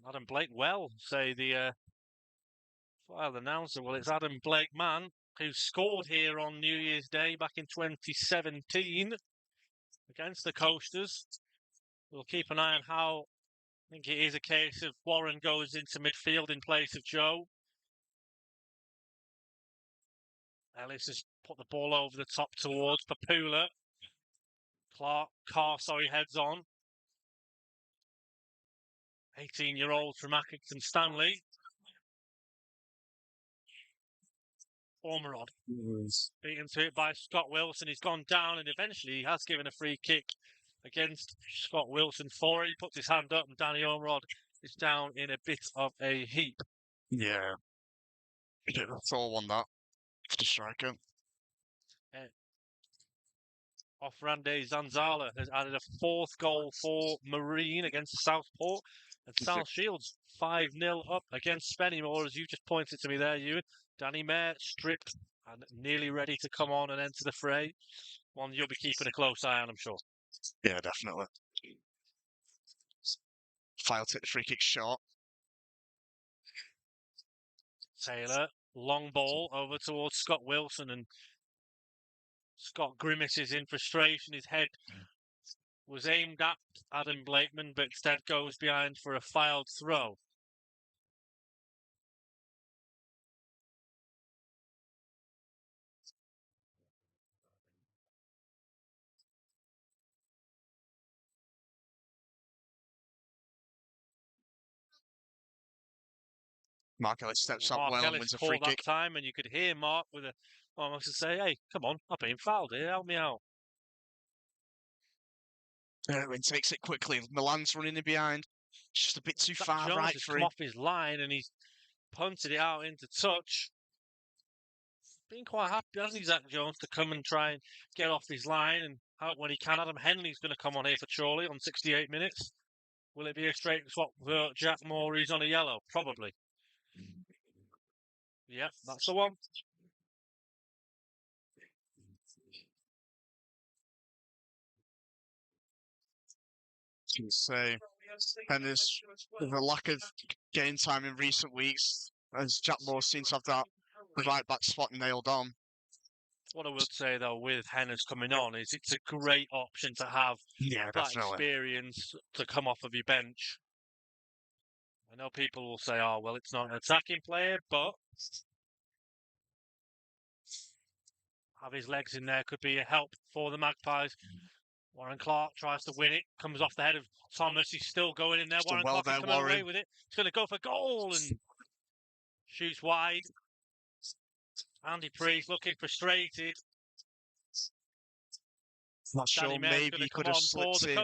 Adam Blake, say the Fylde announcer. Well, it's Adam Blake, man, who scored here on New Year's Day back in 2017 against the Coasters. We'll keep an eye on how. I think it is a case of Warren goes into midfield in place of Joe. Ellis has put the ball over the top towards Papula. Carr heads on. 18-year-old from Accrington Stanley. Ormerod. Beaten to it by Scott Wilson. He's gone down and eventually he has given a free kick against Scott Wilson for it. He puts his hand up and Danny Ormerod is down in a bit of a heap. Yeah. That's all on that. For the striker. Offrande Zanzala has added a 4th goal for Marine against Southport. And South Shields 5-0 up against Spennymoor, as you just pointed to me there, Ewan. Danny Mayer stripped and nearly ready to come on and enter the fray. One you'll be keeping a close eye on, I'm sure. Yeah, definitely. Fylde take the free kick shot. Taylor, long ball over towards Scott Wilson, and Scott grimaces in frustration. His head was aimed at Adam Blakeman, but instead goes behind for a Fylde throw. Mark Ellis steps up well and wins a free kick. That time, and you could hear Mark with almost to say, "Hey, come on, I'm being fouled here. Help me out." Erwin takes it quickly. Milan's running in behind. Just a bit too far Jones right has for come him. off his line and he's punted it out into touch. Been quite happy, hasn't he, Zach Jones, to come and try and get off his line and help when he can. Adam Henley's going to come on here for Chorley on 68 minutes. Will it be a straight swap for Jack Moore? He's on a yellow, probably. Yeah, that's the one. Say, and there's a lack of game time in recent weeks, as Jack Moore seems to have that right back spot nailed on. What I would say though, with Hennes coming on, is it's a great option to have that experience to come off of your bench. I know people will say, "Oh, well, it's not an attacking player," but have his legs in there could be a help for the Magpies. Warren Clark tries to win it, comes off the head of Thomas. He's still going in there. Warren Clark is coming away with it. He's going to go for goal and shoots wide. Andy Preece looking frustrated. Not sure, maybe he could have slipped in.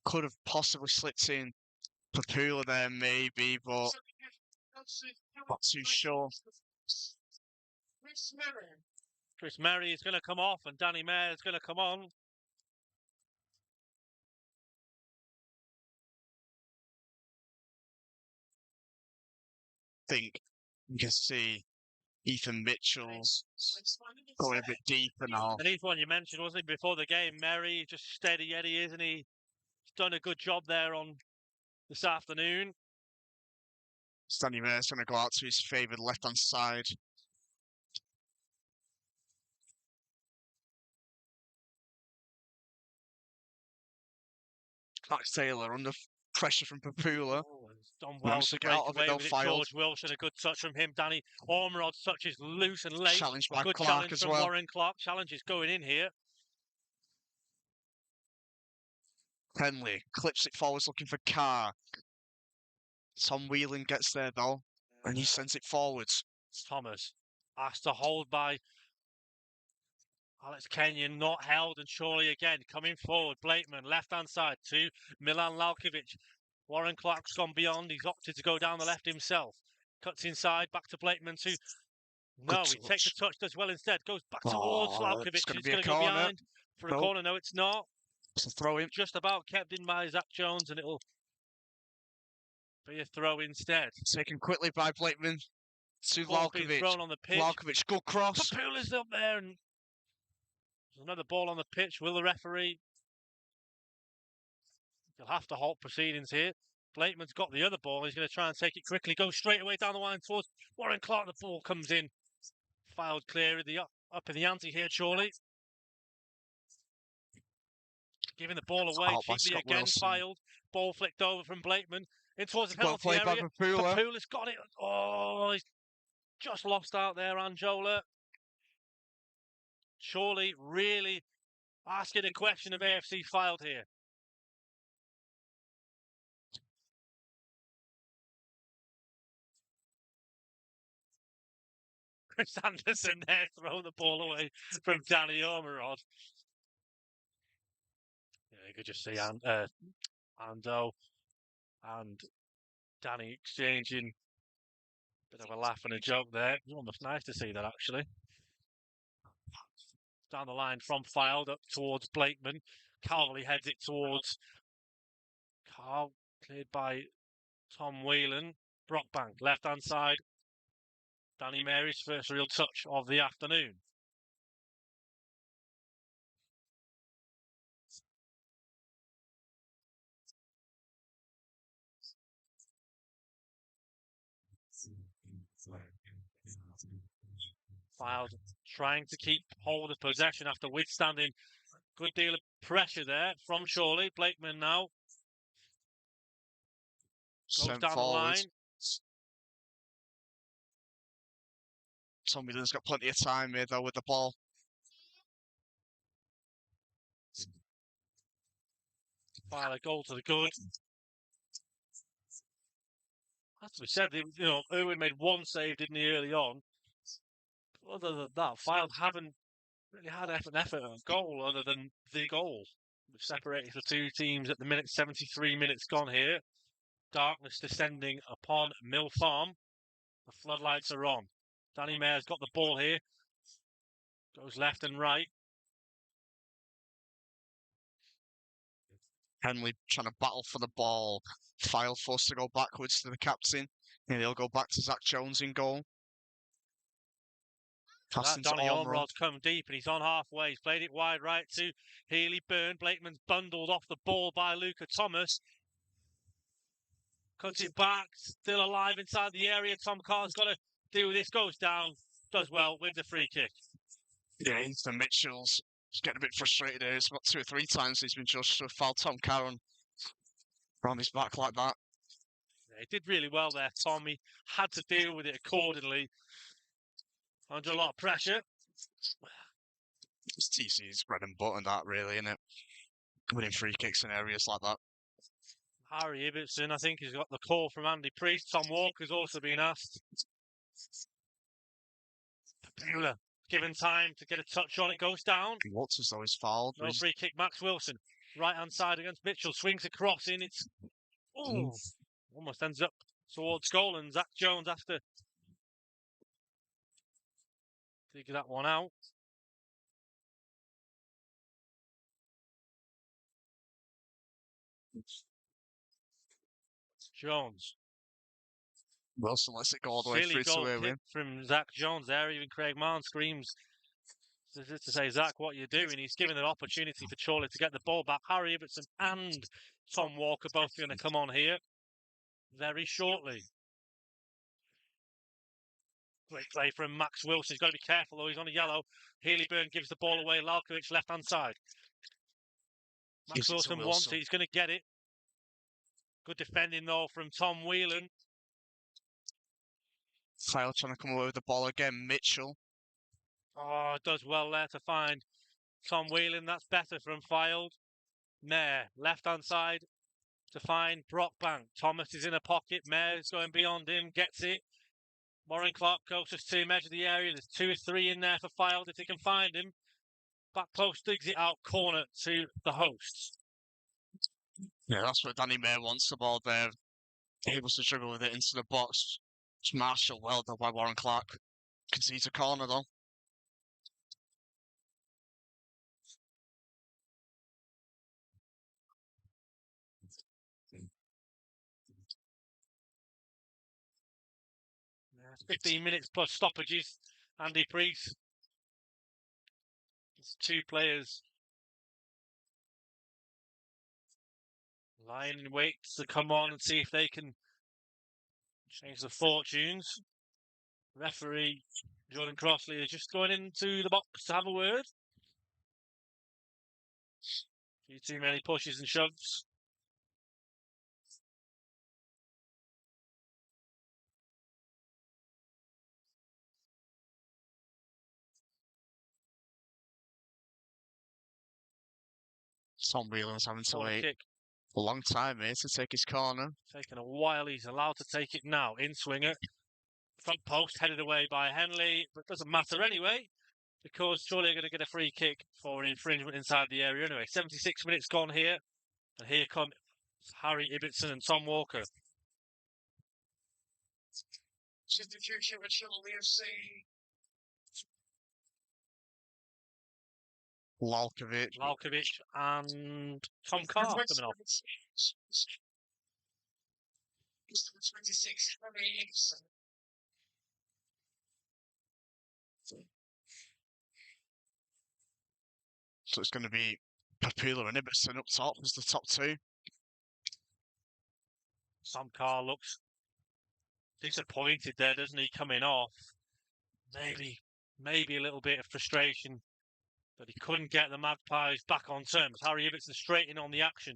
Could have possibly slipped in Papula there, maybe, but not too sure. Chris Murray is going to come off and Danny Mayer is going to come on. I think you can see Ethan Mitchell's going a bit deeper now. And he's one you mentioned, wasn't he, before the game? Murray, just steady Eddie, isn't he? He's done a good job there on this afternoon. Danny Mayer's going to go out to his favoured left-hand side. Max Taylor under pressure from Papula. Done well to break away with it. George Wilson, a good touch from him. Danny Ormerod's touch is loose and late. Challenged by good Clark challenge as from well. Warren Clark. Challenge is going in here. Henley clips it forwards looking for Carr. Tom Whelan gets there though, and he sends it forwards. Thomas asked to hold by Alex Kenyon, not held, and Chorley again coming forward. Blakeman, left-hand side to Milan Lalkovic. Warren Clark's gone beyond. He's opted to go down the left himself. Cuts inside, back to Blakeman to... No, he takes a touch, does well instead. Goes back towards Lalkovic. It's going to He's be a going to go corner. behind for a corner. No, it's not. It's a throw in. Just about kept in by Zach Jones, and it'll be a throw instead. Taken quickly by Blakeman to Ball being Lalkovic. thrown on the pitch. Lalkovic, good cross. Papula's up there, and there's another ball on the pitch. Will the referee? He'll have to halt proceedings here. Blakeman's got the other ball. He's going to try and take it quickly. Goes straight away down the line towards Warren Clark. The ball comes in. Filed clear in the up in the ante here, Chorley. Giving the ball away cheaply again. Filed. Ball flicked over from Blakeman. In towards the penalty area. Papula's got it. Oh, he's just lost out there, Anjola. Chorley really asking a question of AFC Fylde here. Chris Anderson there throwing the ball away from Danny Ormerod. Yeah, you could just see Ando and Danny exchanging a bit of a laugh and a joke there. It was almost nice to see that, actually. Down the line from Fylde up towards Blakeman. Chorley heads it towards Carl, cleared by Tom Whelan. Brockbank, left-hand side. Danny Mary's first real touch of the afternoon. Fylde trying to keep hold of possession after withstanding a good deal of pressure there from Chorley. Blakeman now goes down the line. Tom Whelan's got plenty of time here though with the ball. Fylde a goal to the good. Has to be said, Ewan made one save, didn't he, early on? Other than that, Fylde haven't really had an effort at a goal other than the goal. We've separated the two teams at the minute, 73 minutes gone here. Darkness descending upon Mill Farm. The floodlights are on. Danny Mayer's got the ball here. Goes left and right. Henley trying to battle for the ball. Fylde forced to go backwards to the captain. And he'll go back to Zach Jones in goal. That Donny Ormerod's come deep and he's on halfway. He's played it wide right to Healy Byrne. Blakeman's bundled off the ball by Luca Thomas. Cuts it back, still alive inside the area. Tom Carr's got to deal with this. Goes down, does well with the free kick. Yeah, Ethan Mitchell's getting a bit frustrated here. It's about 2 or 3 times he's been just to foul Tom Carr around his back like that. Yeah, he did really well there, Tom. He had to deal with it accordingly. Under a lot of pressure. It's TC's bread and butter, that really, isn't it? Winning free kicks in areas like that. Harry Ibbotson, I think, has got the call from Andy Priest. Tom Walker's also been asked. Papula, given time to get a touch on it, goes down. He looks as though he's fouled. No free kick, Max Wilson. Right-hand side against Mitchell, swings across in. It's almost ends up towards goal, and Zach Jones has to figure that one out. Jones. Wilson lets it go all the way through to Ewan. From Zach Jones there. Even Craig Marn screams to say, Zach, what are you doing? He's given an opportunity for Chorley to get the ball back. Harry Ibbotson and Tom Walker both going to come on here very shortly. Great play from Max Wilson. He's got to be careful, though. He's on a yellow. Healy Byrne gives the ball away. Lalkovic left-hand side. Max Wilson wants it. He's going to get it. Good defending, though, from Tom Whelan. Fylde trying to come away with the ball again. Mitchell. Oh, does well there to find Tom Whelan. That's better from Fylde. Mayer, left-hand side to find Brockbank. Thomas is in a pocket. Mayor's going beyond him, gets it. Warren Clark closest to him, edge of the area. There's 2 or 3 in there for Fylde if they can find him. Back post digs it out, corner to the hosts. Yeah, that's what Danny Mayer wants the ball there. Able to struggle with it into the box. It's marshalled well done by Warren Clark. Concedes a corner though. Yeah, 15 minutes plus stoppages. Andy Priest. It's 2 players lying in wait to come on and see if they can change the fortunes. Referee Jordan Crossley is just going into the box to have a word. Few too many pushes and shoves. Tom Whelan's having to Corner wait kick. a long time here to take his corner. Taking a while. He's allowed to take it now. In swinger. Front post headed away by Henley, but doesn't matter anyway, because Chorley are going to get a free kick for an infringement inside the area anyway. 76 minutes gone here, and here come Harry Ibbotson and Tom Walker. Substitution for Chorley FC. Lalkovic and Tom Carr coming off. 26, Harry Ibbotson. So it's going to be Papula and Ibbotson up top as the top 2. Tom Carr looks disappointed there, doesn't he, coming off? Maybe a little bit of frustration that he couldn't get the Magpies back on terms. Harry Ibbotson straight in on the action.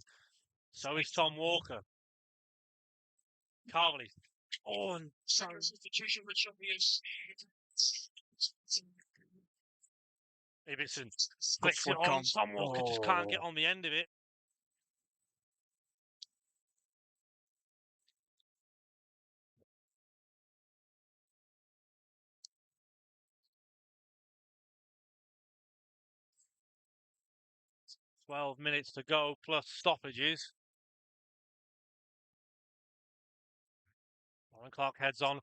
So is Tom Walker. Chorley. Oh, and Second substitution for Chorley FC. Ibbotson flicks it on. Tom Walker just can't get on the end of it. "12 minutes to go plus stoppages." Warren Clark heads on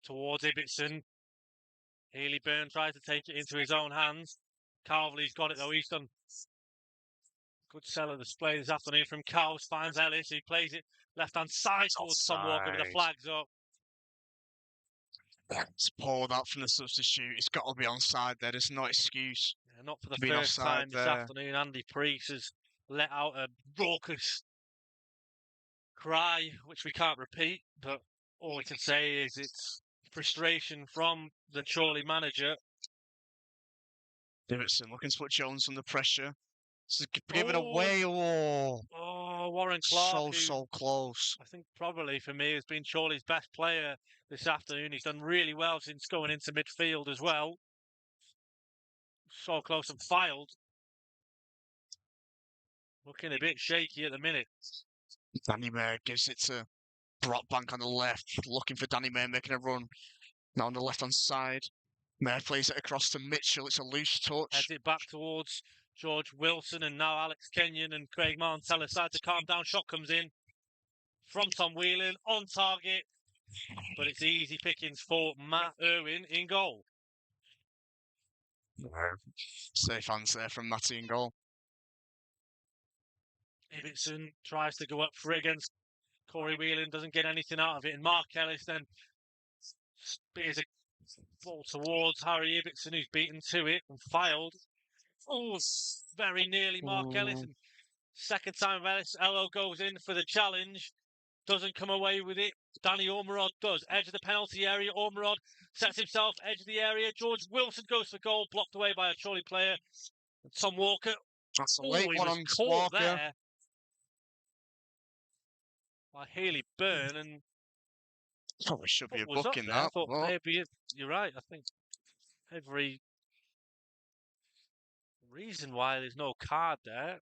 towards Ibbotson. Healy Byrne tries to take it into his own hands. Carvley's got it though. He's done good seller display this afternoon from Cowes. Finds Ellis, who plays it left-hand side towards Tom Walker with the flags up. It's pulled out from the substitute. It's got to be onside there. There's no excuse. Yeah, not for the first time this afternoon. Andy Priest has let out a raucous cry, which we can't repeat, but all we can say is it's frustration from the Chorley manager. Ibbotson looking to put Jones under pressure. Give it away. Warren Clark. So close. I think probably for me has been Chorley's best player this afternoon. He's done really well since going into midfield as well. So close and Fylde. Looking a bit shaky at the minute. Danny Mayer gives it to Brockbank on the left. Looking for Danny Mayer making a run. Now on the left-hand side. Mayer plays it across to Mitchell. It's a loose touch. Heads it back towards George Wilson, and now Alex Kenyon and Craig Martell decide to calm down. Shot comes in from Tom Whelan on target, but it's easy pickings for Matt Irwin in goal. Safe hands there from Matty in goal. Ibbotson tries to go up for it against Corey Whelan, doesn't get anything out of it, and Mark Ellis then spears a ball towards Harry Ibbotson, who's beaten to it and Fylde. Very nearly Mark Ellis. And second time Ello goes in for the challenge, doesn't come away with it. Danny Ormerod does. Edge of the penalty area. Ormerod sets himself edge of the area. George Wilson goes for goal, blocked away by a Chorley player. And Tom Walker. That's a late one on Walker. There by Healy Byrne, and probably should be a book in that. I thought maybe you're right. I think every reason why there's no card there.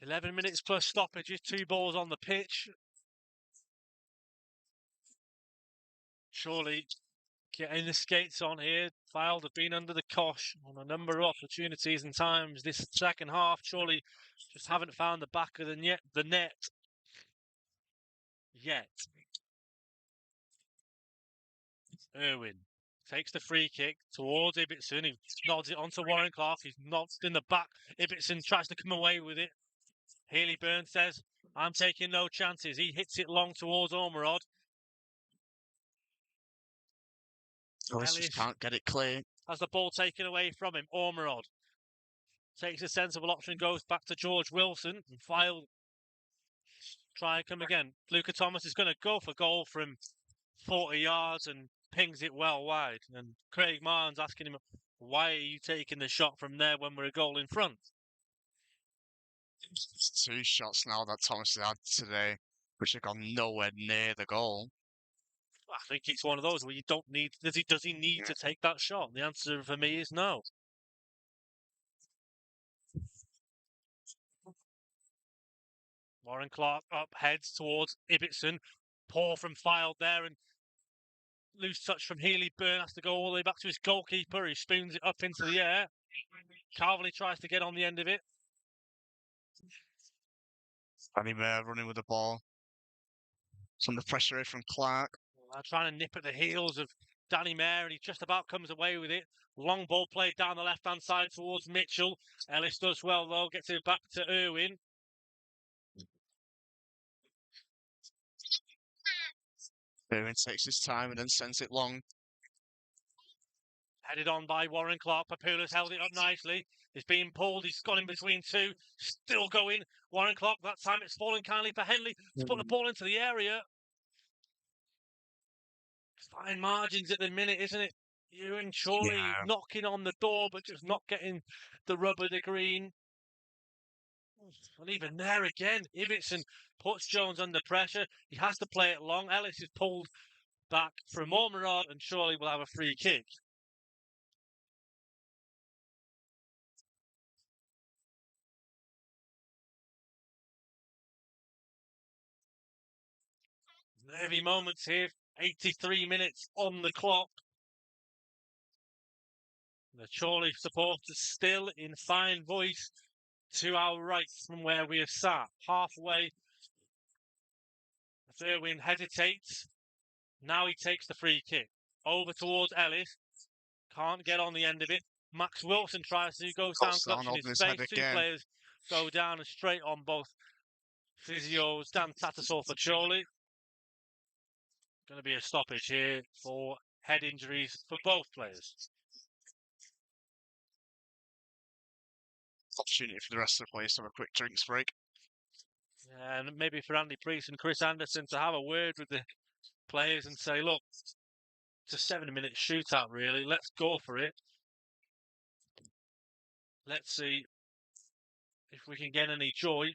11 minutes plus stoppages, 2 balls on the pitch. Chorley getting the skates on here. Fylde have been under the cosh on a number of opportunities and times this second half. Chorley just haven't found the back of the net yet. Irwin takes the free kick towards Ibbotson. He nods it onto Warren Clark. He's nods in the back. Ibbotson tries to come away with it. Healy Burns says, I'm taking no chances. He hits it long towards Ormerod. Ellis just can't get it clear. Has the ball taken away from him. Ormerod takes a sensible option, goes back to George Wilson. And Fylde try and come again. Luca Thomas is going to go for goal from 40 yards and pings it well wide. And Craig Martin's asking him, why are you taking the shot from there when we're a goal in front? It's 2 shots now that Thomas has had today, which have gone nowhere near the goal. I think it's one of those where you don't need... Does he need to take that shot? The answer for me is no. Warren Clark up, heads towards Ibbotson. Poor from Fylde there, and loose touch from Healy. Byrne has to go all the way back to his goalkeeper. He spoons it up into the air. Chorley tries to get on the end of it. Danny Mayer running with the ball. Some of the pressure here from Clark. Trying to nip at the heels of Danny Mayer, and he just about comes away with it. Long ball played down the left-hand side towards Mitchell. Ellis does well, though. Gets it back to Irwin. Irwin takes his time and then sends it long. Headed on by Warren Clark. Papula's held it up nicely. He's being pulled. He's got in between two. Still going. Warren Clark, that time it's fallen kindly for Henley. He's put the ball into the area. Fine margins at the minute, isn't it? Ewan Chorley knocking on the door, but just not getting the rubber to green. And even there again, Ibbotson puts Jones under pressure. He has to play it long. Ellis is pulled back from Ormerod, and Chorley will have a free kick. Nervy moments here. 83 minutes on the clock. The Chorley supporters still in fine voice to our right from where we have sat. Halfway. Irwin hesitates. Now he takes the free kick. Over towards Ellis. Can't get on the end of it. Max Wilson tries to go down clutching his face. Two players go down and straight on both physios. Dan Tattersall for Chorley. Going to be a stoppage here for head injuries for both players. Opportunity for the rest of the players to have a quick drinks break. Yeah, and maybe for Andy Priest and Chris Anderson to have a word with the players and say, look, it's a 7-minute shootout, really. Let's go for it. Let's see if we can get any joy.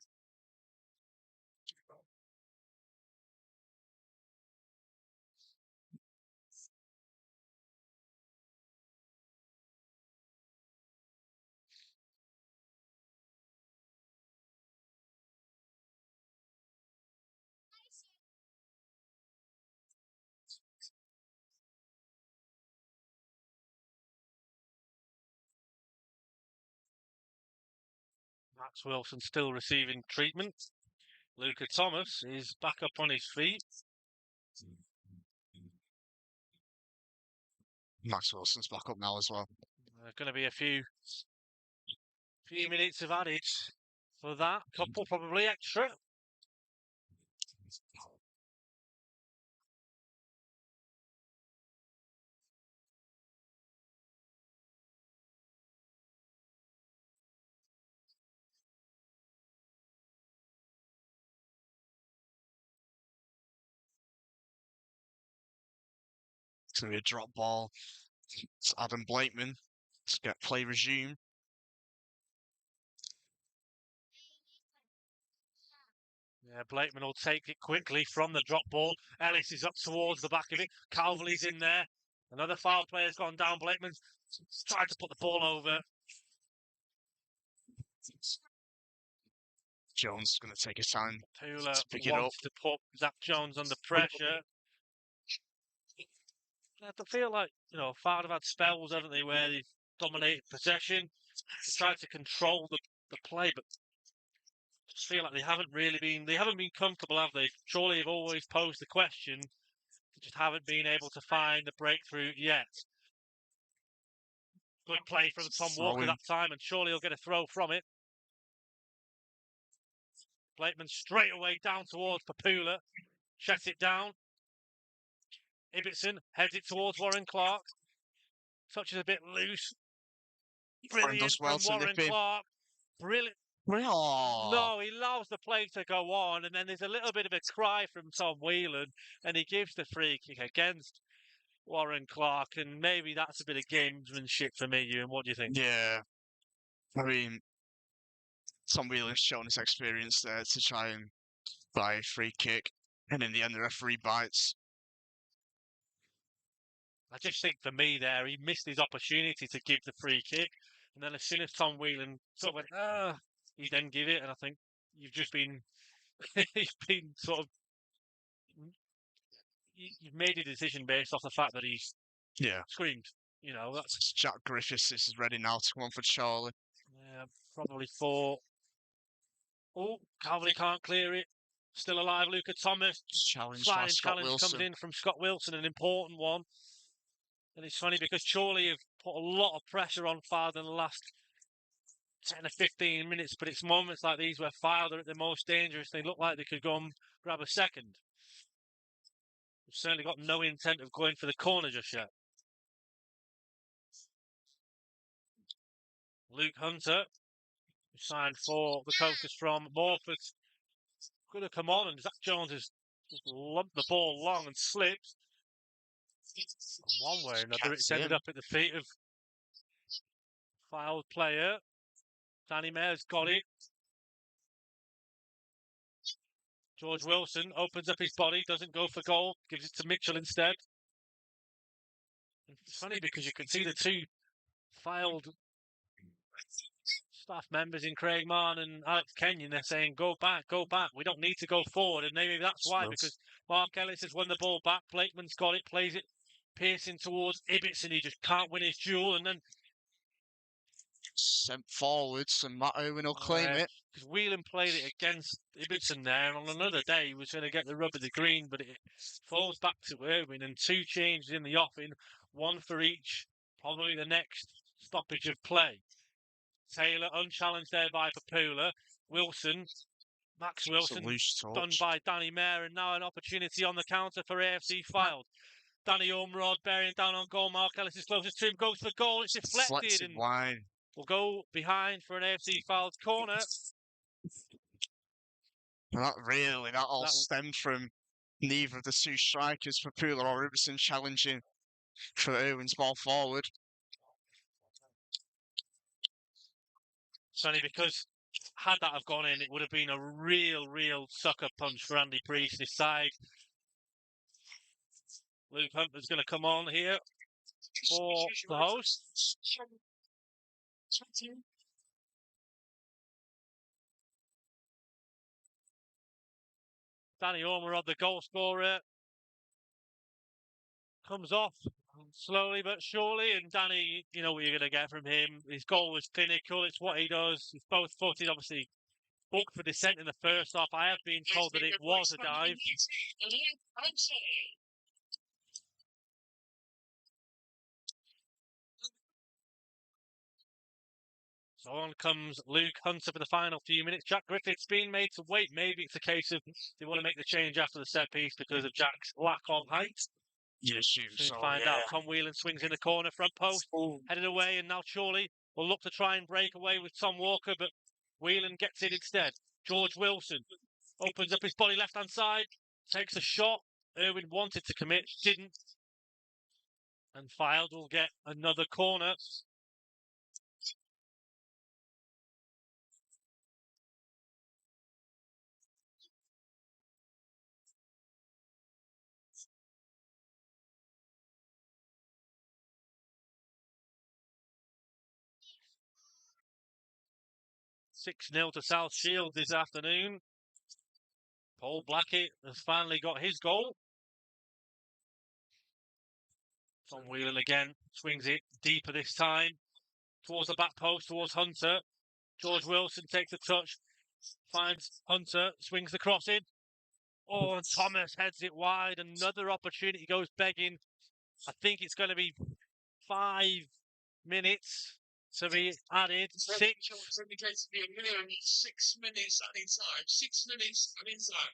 Max Wilson still receiving treatment. Luca Thomas is back up on his feet. Max Wilson's back up now as well. Going to be a few minutes of adage for that. Couple probably extra. It's going to be a drop ball. It's Adam Blakeman to get play resumed. Yeah, Blakeman will take it quickly from the drop ball. Ellis is up towards the back of it. Calverley's in there. Another foul player's gone down. Blakeman's tried to put the ball over. Jones is going to take his time Pula to pick it up. wants to put Zach Jones under pressure. I feel like, Fylde have had spells, haven't they, where they've dominated possession. They've tried to control the play, but I just feel like they haven't been comfortable, have they? Chorley have always posed the question. They just haven't been able to find the breakthrough yet. Good play from Tom Walker that time, and Chorley will get a throw from it. Blakeman straight away down towards Papula. Checks it down. Ibbotson heads it towards Warren Clark. Touches a bit loose. Brilliant from Warren Clark. Brilliant. No, he allows the play to go on, and then there's a little bit of a cry from Tom Whelan, and he gives the free kick against Warren Clark, and maybe that's a bit of gamesmanship for me, Ewan. What do you think? Yeah. I mean, Tom Whelan's shown his experience there to try and buy a free kick, and in the end, the referee bites. I just think for me there, he missed his opportunity to give the free kick, and then as soon as Tom Whelan sort of went, he then give it, and I think you've just been, you've been sort of, you've made a decision based off the fact that he's screamed. That's Jack Griffiths. This is ready now to come on for Chorley. Yeah, probably for. Oh, Calvary can't clear it. Still alive, Luca Thomas. Challenge comes in from Scott Wilson, an important one. And it's funny because Chorley have put a lot of pressure on Fylde in the last 10 or 15 minutes, but it's moments like these where Fylde are at the most dangerous. They look like they could go and grab a second. They've certainly got no intent of going for the corner just yet. Luke Hunter, who signed for the coasters from Morford, going to come on, and Zach Jones has just lumped the ball long and slipped. One way or another, it's ended up at the feet of Fylde player. Danny Mayor's got it. George Wilson opens up his body, doesn't go for goal, gives it to Mitchell instead. It's funny because you can see the two Fylde staff members in Craig Marn and Alex Kenyon, they're saying, go back, we don't need to go forward. And maybe that's why, because Mark Ellis has won the ball back, Blakeman's got it, plays it, piercing towards Ibbotson, he just can't win his duel, and then sent forwards, and Matt Owen will claim it. Because Whelan played it against Ibbotson there, and on another day he was going to get the rub of the green, but it falls back to Irwin, and two changes in the offing, one for each, probably the next stoppage of play. Taylor unchallenged there by Papula. Max Wilson, done by Danny Mayer, and now an opportunity on the counter for AFC Fylde. Danny Ormerod bearing down on goal. Mark Ellis is closest to him, goes for goal. It's deflected and will go behind for an AFC Fylde corner. That all stemmed from neither of the two strikers, Papula or Ibbotson, challenging for Irwin's ball forward. It's funny because had that have gone in, it would have been a real sucker punch for Andy Priest's side. Luke Hunter's going to come on here for the host. Danny Ormerod, the goal scorer, comes off slowly but surely, and Danny, you know what you're going to get from him. His goal was clinical, it's what he does. He's both footed, obviously booked for descent in the first half. I have been told that it was a dive. So on comes Luke Hunter for the final few minutes. Jack Griffith's been made to wait. Maybe it's a case of they want to make the change after the set piece because of Jack's lack of height. Yes, Soon find out. Tom Whelan swings in the corner, front post, headed away, and now Chorley will look to try and break away with Tom Walker, but Whelan gets it instead. George Wilson opens up his body left-hand side, takes a shot. Irwin wanted to commit, didn't. And Fylde will get another corner. 6-0 to South Shields this afternoon. Paul Blackett has finally got his goal. Tom Whelan again swings it deeper this time towards the back post, towards Hunter. George Wilson takes the touch, finds Hunter, swings the cross in. Oh, and Thomas heads it wide. Another opportunity goes begging. I think it's going to be 5 minutes to be added. 6. Indicates to be a minimum 6 minutes adding time. 6 minutes adding time.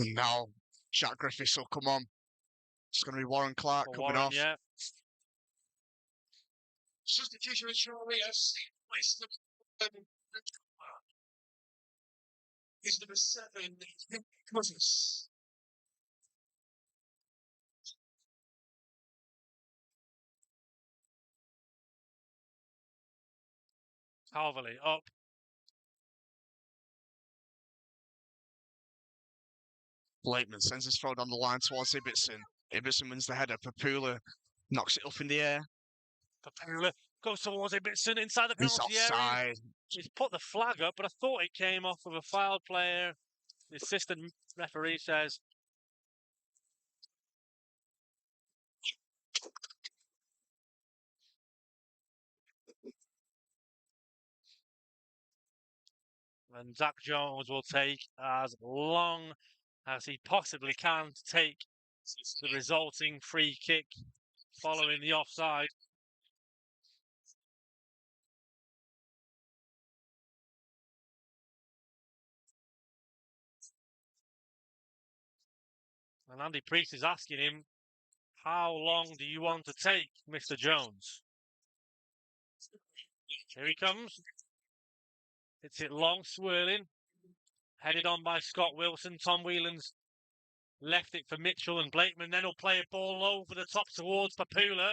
And now Jack Griffiths will come on. It's going to be Warren Clark For coming Warren, off. yeah. Substitution with Chorley as place number 7 is number 7, Nick Cousins. Calverley up. Blakeman sends his throw down the line towards Ibbotson. Ibbotson wins the header. Papula knocks it up in the air. Papula goes towards Ibbotson inside the He's penalty area. offside. He's put the flag up, but I thought it came off of a foul player. The assistant referee says. And Zach Jones will take as long as he possibly can to take the resulting free kick following the offside. And Andy Priest is asking him, how long do you want to take, Mr. Jones? Here he comes. It's it long, swirling. Headed on by Scott Wilson. Tom Whelan's left it for Mitchell and Blakeman. Then he'll play a ball over the top towards Papula.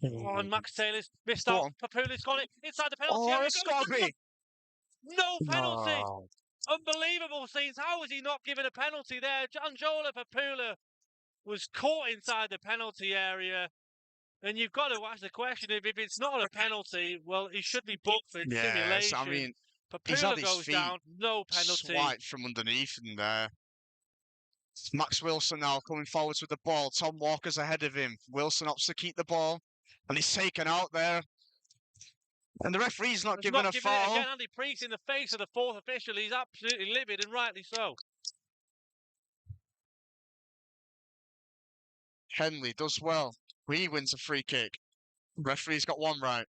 Oh, and Max Taylor's missed out. Papula's got it inside the penalty area. it's got to be. No penalty. No. Unbelievable scenes. How was he not given a penalty there? Anjola Papula was caught inside the penalty area. And you've got to ask the question, if it's not a penalty, well, he should be booked for simulation. Yes, I mean, he's Papula had his goes feet down, no penalty. swiped from underneath him there. Max Wilson now coming forwards with the ball. Tom Walker's ahead of him. Wilson opts to keep the ball, and he's taken out there. And the referee's not giving a foul. It again. Andy Priest in the face of the fourth official. He's absolutely livid, and rightly so. Henley does well. He wins a free kick. Referee's got one right.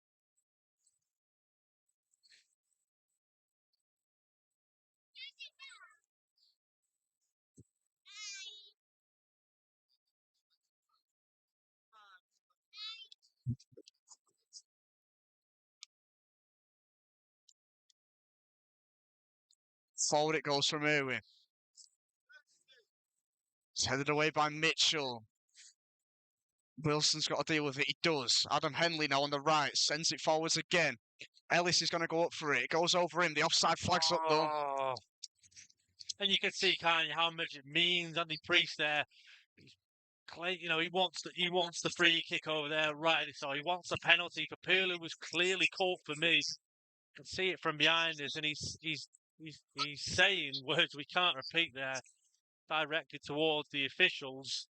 Forward it goes from Irwin. It's headed away by Mitchell. Wilson's got to deal with it. He does. Adam Henley now on the right. Sends it forwards again. Ellis is going to go up for it. It goes over him. The offside flag's up though. And you can see, can't you, how much it means. Andy Priest there. You know, he wants the free kick over there, rightly so. He wants the penalty. Papula was clearly caught for me. You can see it from behind us, and he's saying words we can't repeat there, directed towards the officials.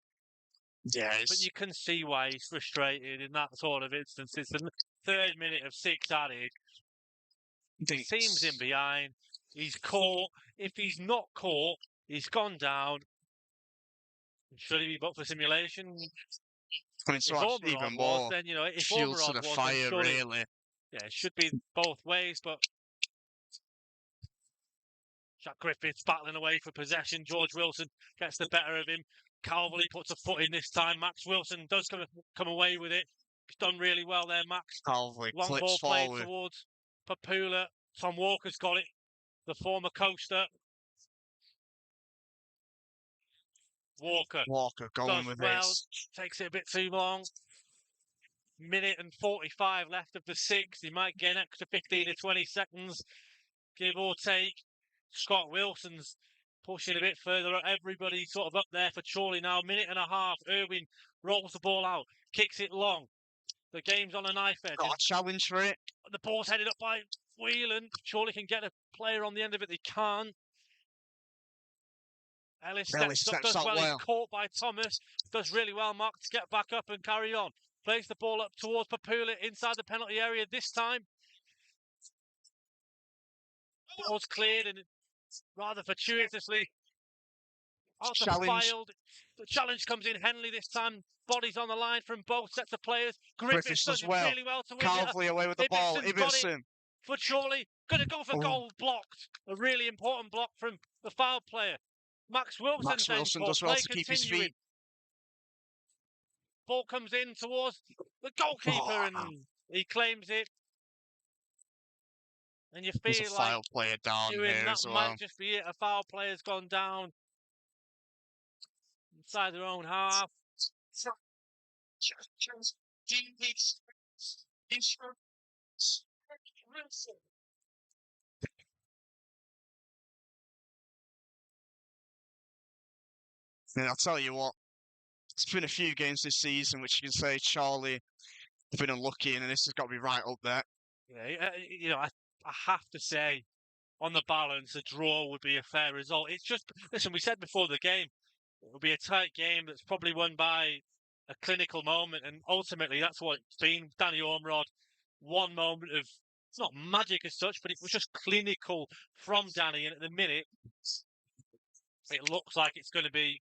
Yes. But you can see why he's frustrated in that sort of instance. It's the 3rd minute of 6 added. The team's in behind. He's caught. If he's not caught, he's gone down. Should he be booked for simulation? I mean, so that's even more then, you know, if fuel to the was, fire, really. Yeah, it should be both ways, but Jack Griffiths battling away for possession. George Wilson gets the better of him. Calverley puts a foot in this time. Max Wilson does come away with it. He's done really well there, Max. Calverley Long clips ball played forward towards Papula. Tom Walker's got it. The former coaster. Walker going with this. Takes it a bit too long. Minute and 45 left of the 6th. He might get an extra 15 to 20 seconds, give or take. Scott Wilson's pushing a bit further. Everybody sort of up there for Chorley now. Minute and a half. Irwin rolls the ball out, kicks it long. The game's on a knife edge. Got a challenge for it. The ball's headed up by Whelan. Chorley can get a player on the end of it. They can't. Ellis steps up, does well. He's caught by Thomas. Does really well, Mark, to get back up and carry on. Plays the ball up towards Papula inside the penalty area this time. Ball's cleared and rather fortuitously out to Fylde. The challenge comes in. Henley this time. Bodies on the line from both sets of players. Griffiths does really well to win it. Calvely away with the ball. Ibbotson. For Chorley. Going to go for goal blocked. A really important block from the foul player. Max Wilson does well to keep his feet. Ball comes in towards the goalkeeper and he claims it. And you feel There's a like foul player down here that as well. might just be it. A foul player's gone down inside their own half. And I'll tell you what, it's been a few games this season which you can say Chorley have been unlucky, and this has got to be right up there. Yeah, I have to say, on the balance, a draw would be a fair result. It's just, listen, we said before the game, it will be a tight game that's probably won by a clinical moment, and ultimately that's what it's been. Danny Ormerod, one moment of, it's not magic as such, but it was just clinical from Danny, and at the minute, it looks like it's going to be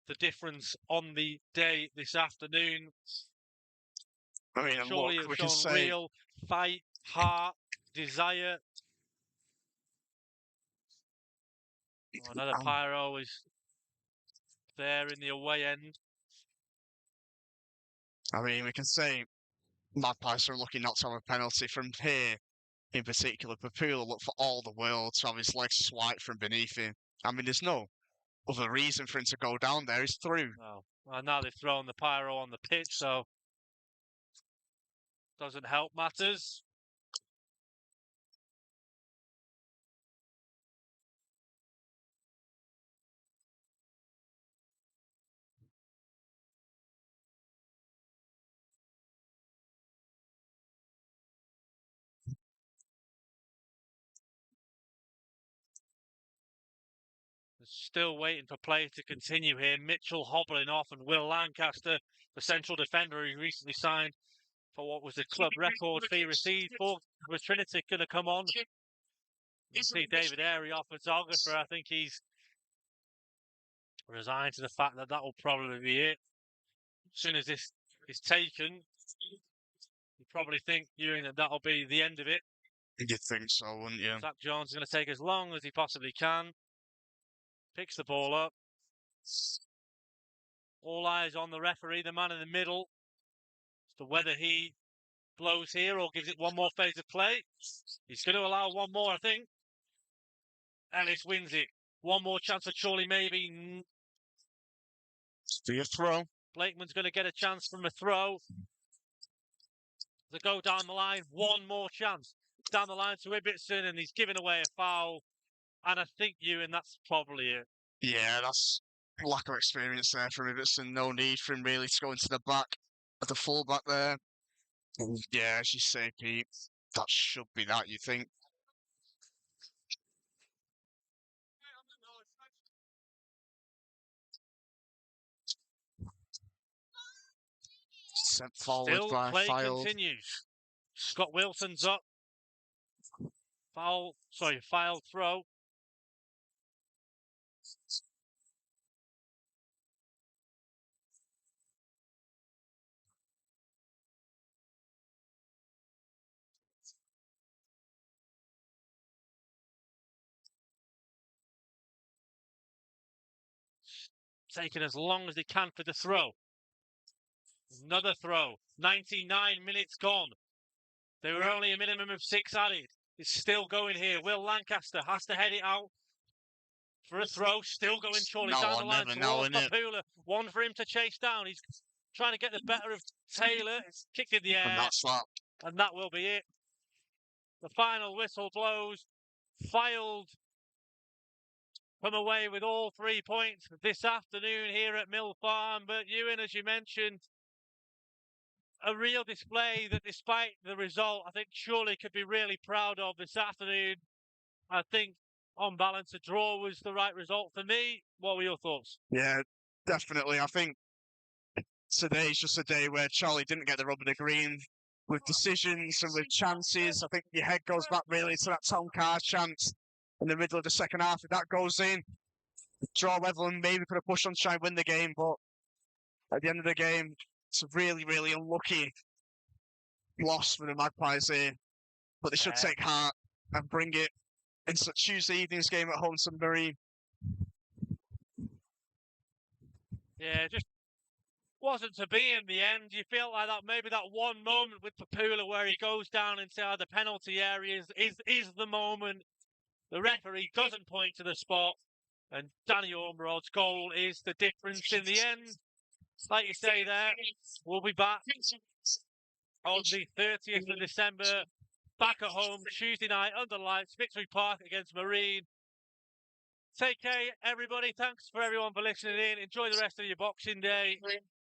the difference on the day this afternoon. I mean, Surely look, we have can shown say real fight, heart, desire. Another pyro is there in the away end. I mean, we can say Magpies are lucky not to have a penalty from here. In particular, Papula looked for all the world to have his legs swiped from beneath him. I mean, there's no other reason for him to go down there. He's through. Oh, well, now they've thrown the pyro on the pitch, so doesn't help matters. Still waiting for play to continue here. Mitchell hobbling off, and Will Lancaster, the central defender who recently signed for what was the club record fee received for. Was Trinity going to come on? You see David Airy, our photographer. I think he's resigned to the fact that that will probably be it. As soon as this is taken, you probably think, Ewan, that that'll be the end of it. You'd think so, wouldn't you? Zach Jones is going to take as long as he possibly can. Picks the ball up. All eyes on the referee, the man in the middle, as to whether he blows here or gives it one more phase of play. He's going to allow one more, I think. Ellis wins it. One more chance for Chorley, maybe. Do a throw. Blakeman's going to get a chance from a throw. To go down the line, one more chance. Down the line to Ibbotson, and he's giving away a foul. And I think, Ewan, that's probably it. Yeah, that's lack of experience there from Ibbotson. No need for him really to go into the back at the full-back there. Yeah, as you say, Pete, that should be that, you think. Sent forward Still by play Fylde. continues. Scott Wilson's up. Fylde throw. Taking as long as he can for the throw. Another throw. 99 minutes gone. There were only a minimum of 6 added. It's still going here. Will Lancaster has to head it out for a throw. Still going Chorley down the line towards Papula. One for him to chase down. He's trying to get the better of Taylor. It's kicked in the air. And that's that. And that will be it. The final whistle blows. Fylde come away with all 3 points this afternoon here at Mill Farm. But Ewan, as you mentioned, a real display that, despite the result, I think Chorley could be really proud of this afternoon. I think, on balance, a draw was the right result for me. What were your thoughts? Yeah, definitely. I think today's just a day where Charlie didn't get the rub of the green with decisions and with chances. I think your head goes back really to that Tom Carr chance in the middle of the second half. If that goes in, draw level and maybe could have pushed on to try and win the game. But at the end of the game, it's a really, really unlucky loss for the Magpies here. But they should Yeah. take heart and bring it into Tuesday evening's game at home to Marine. Yeah, just wasn't to be in the end. You feel like that maybe that one moment with Papula where he goes down inside the penalty area is the moment. The referee doesn't point to the spot, and Danny Ormerod's goal is the difference in the end. Like you say there, we'll be back on the 30th of December, back at home, Tuesday night, under lights, Victory Park against Marine. Take care, everybody. Thanks for everyone for listening in. Enjoy the rest of your Boxing Day.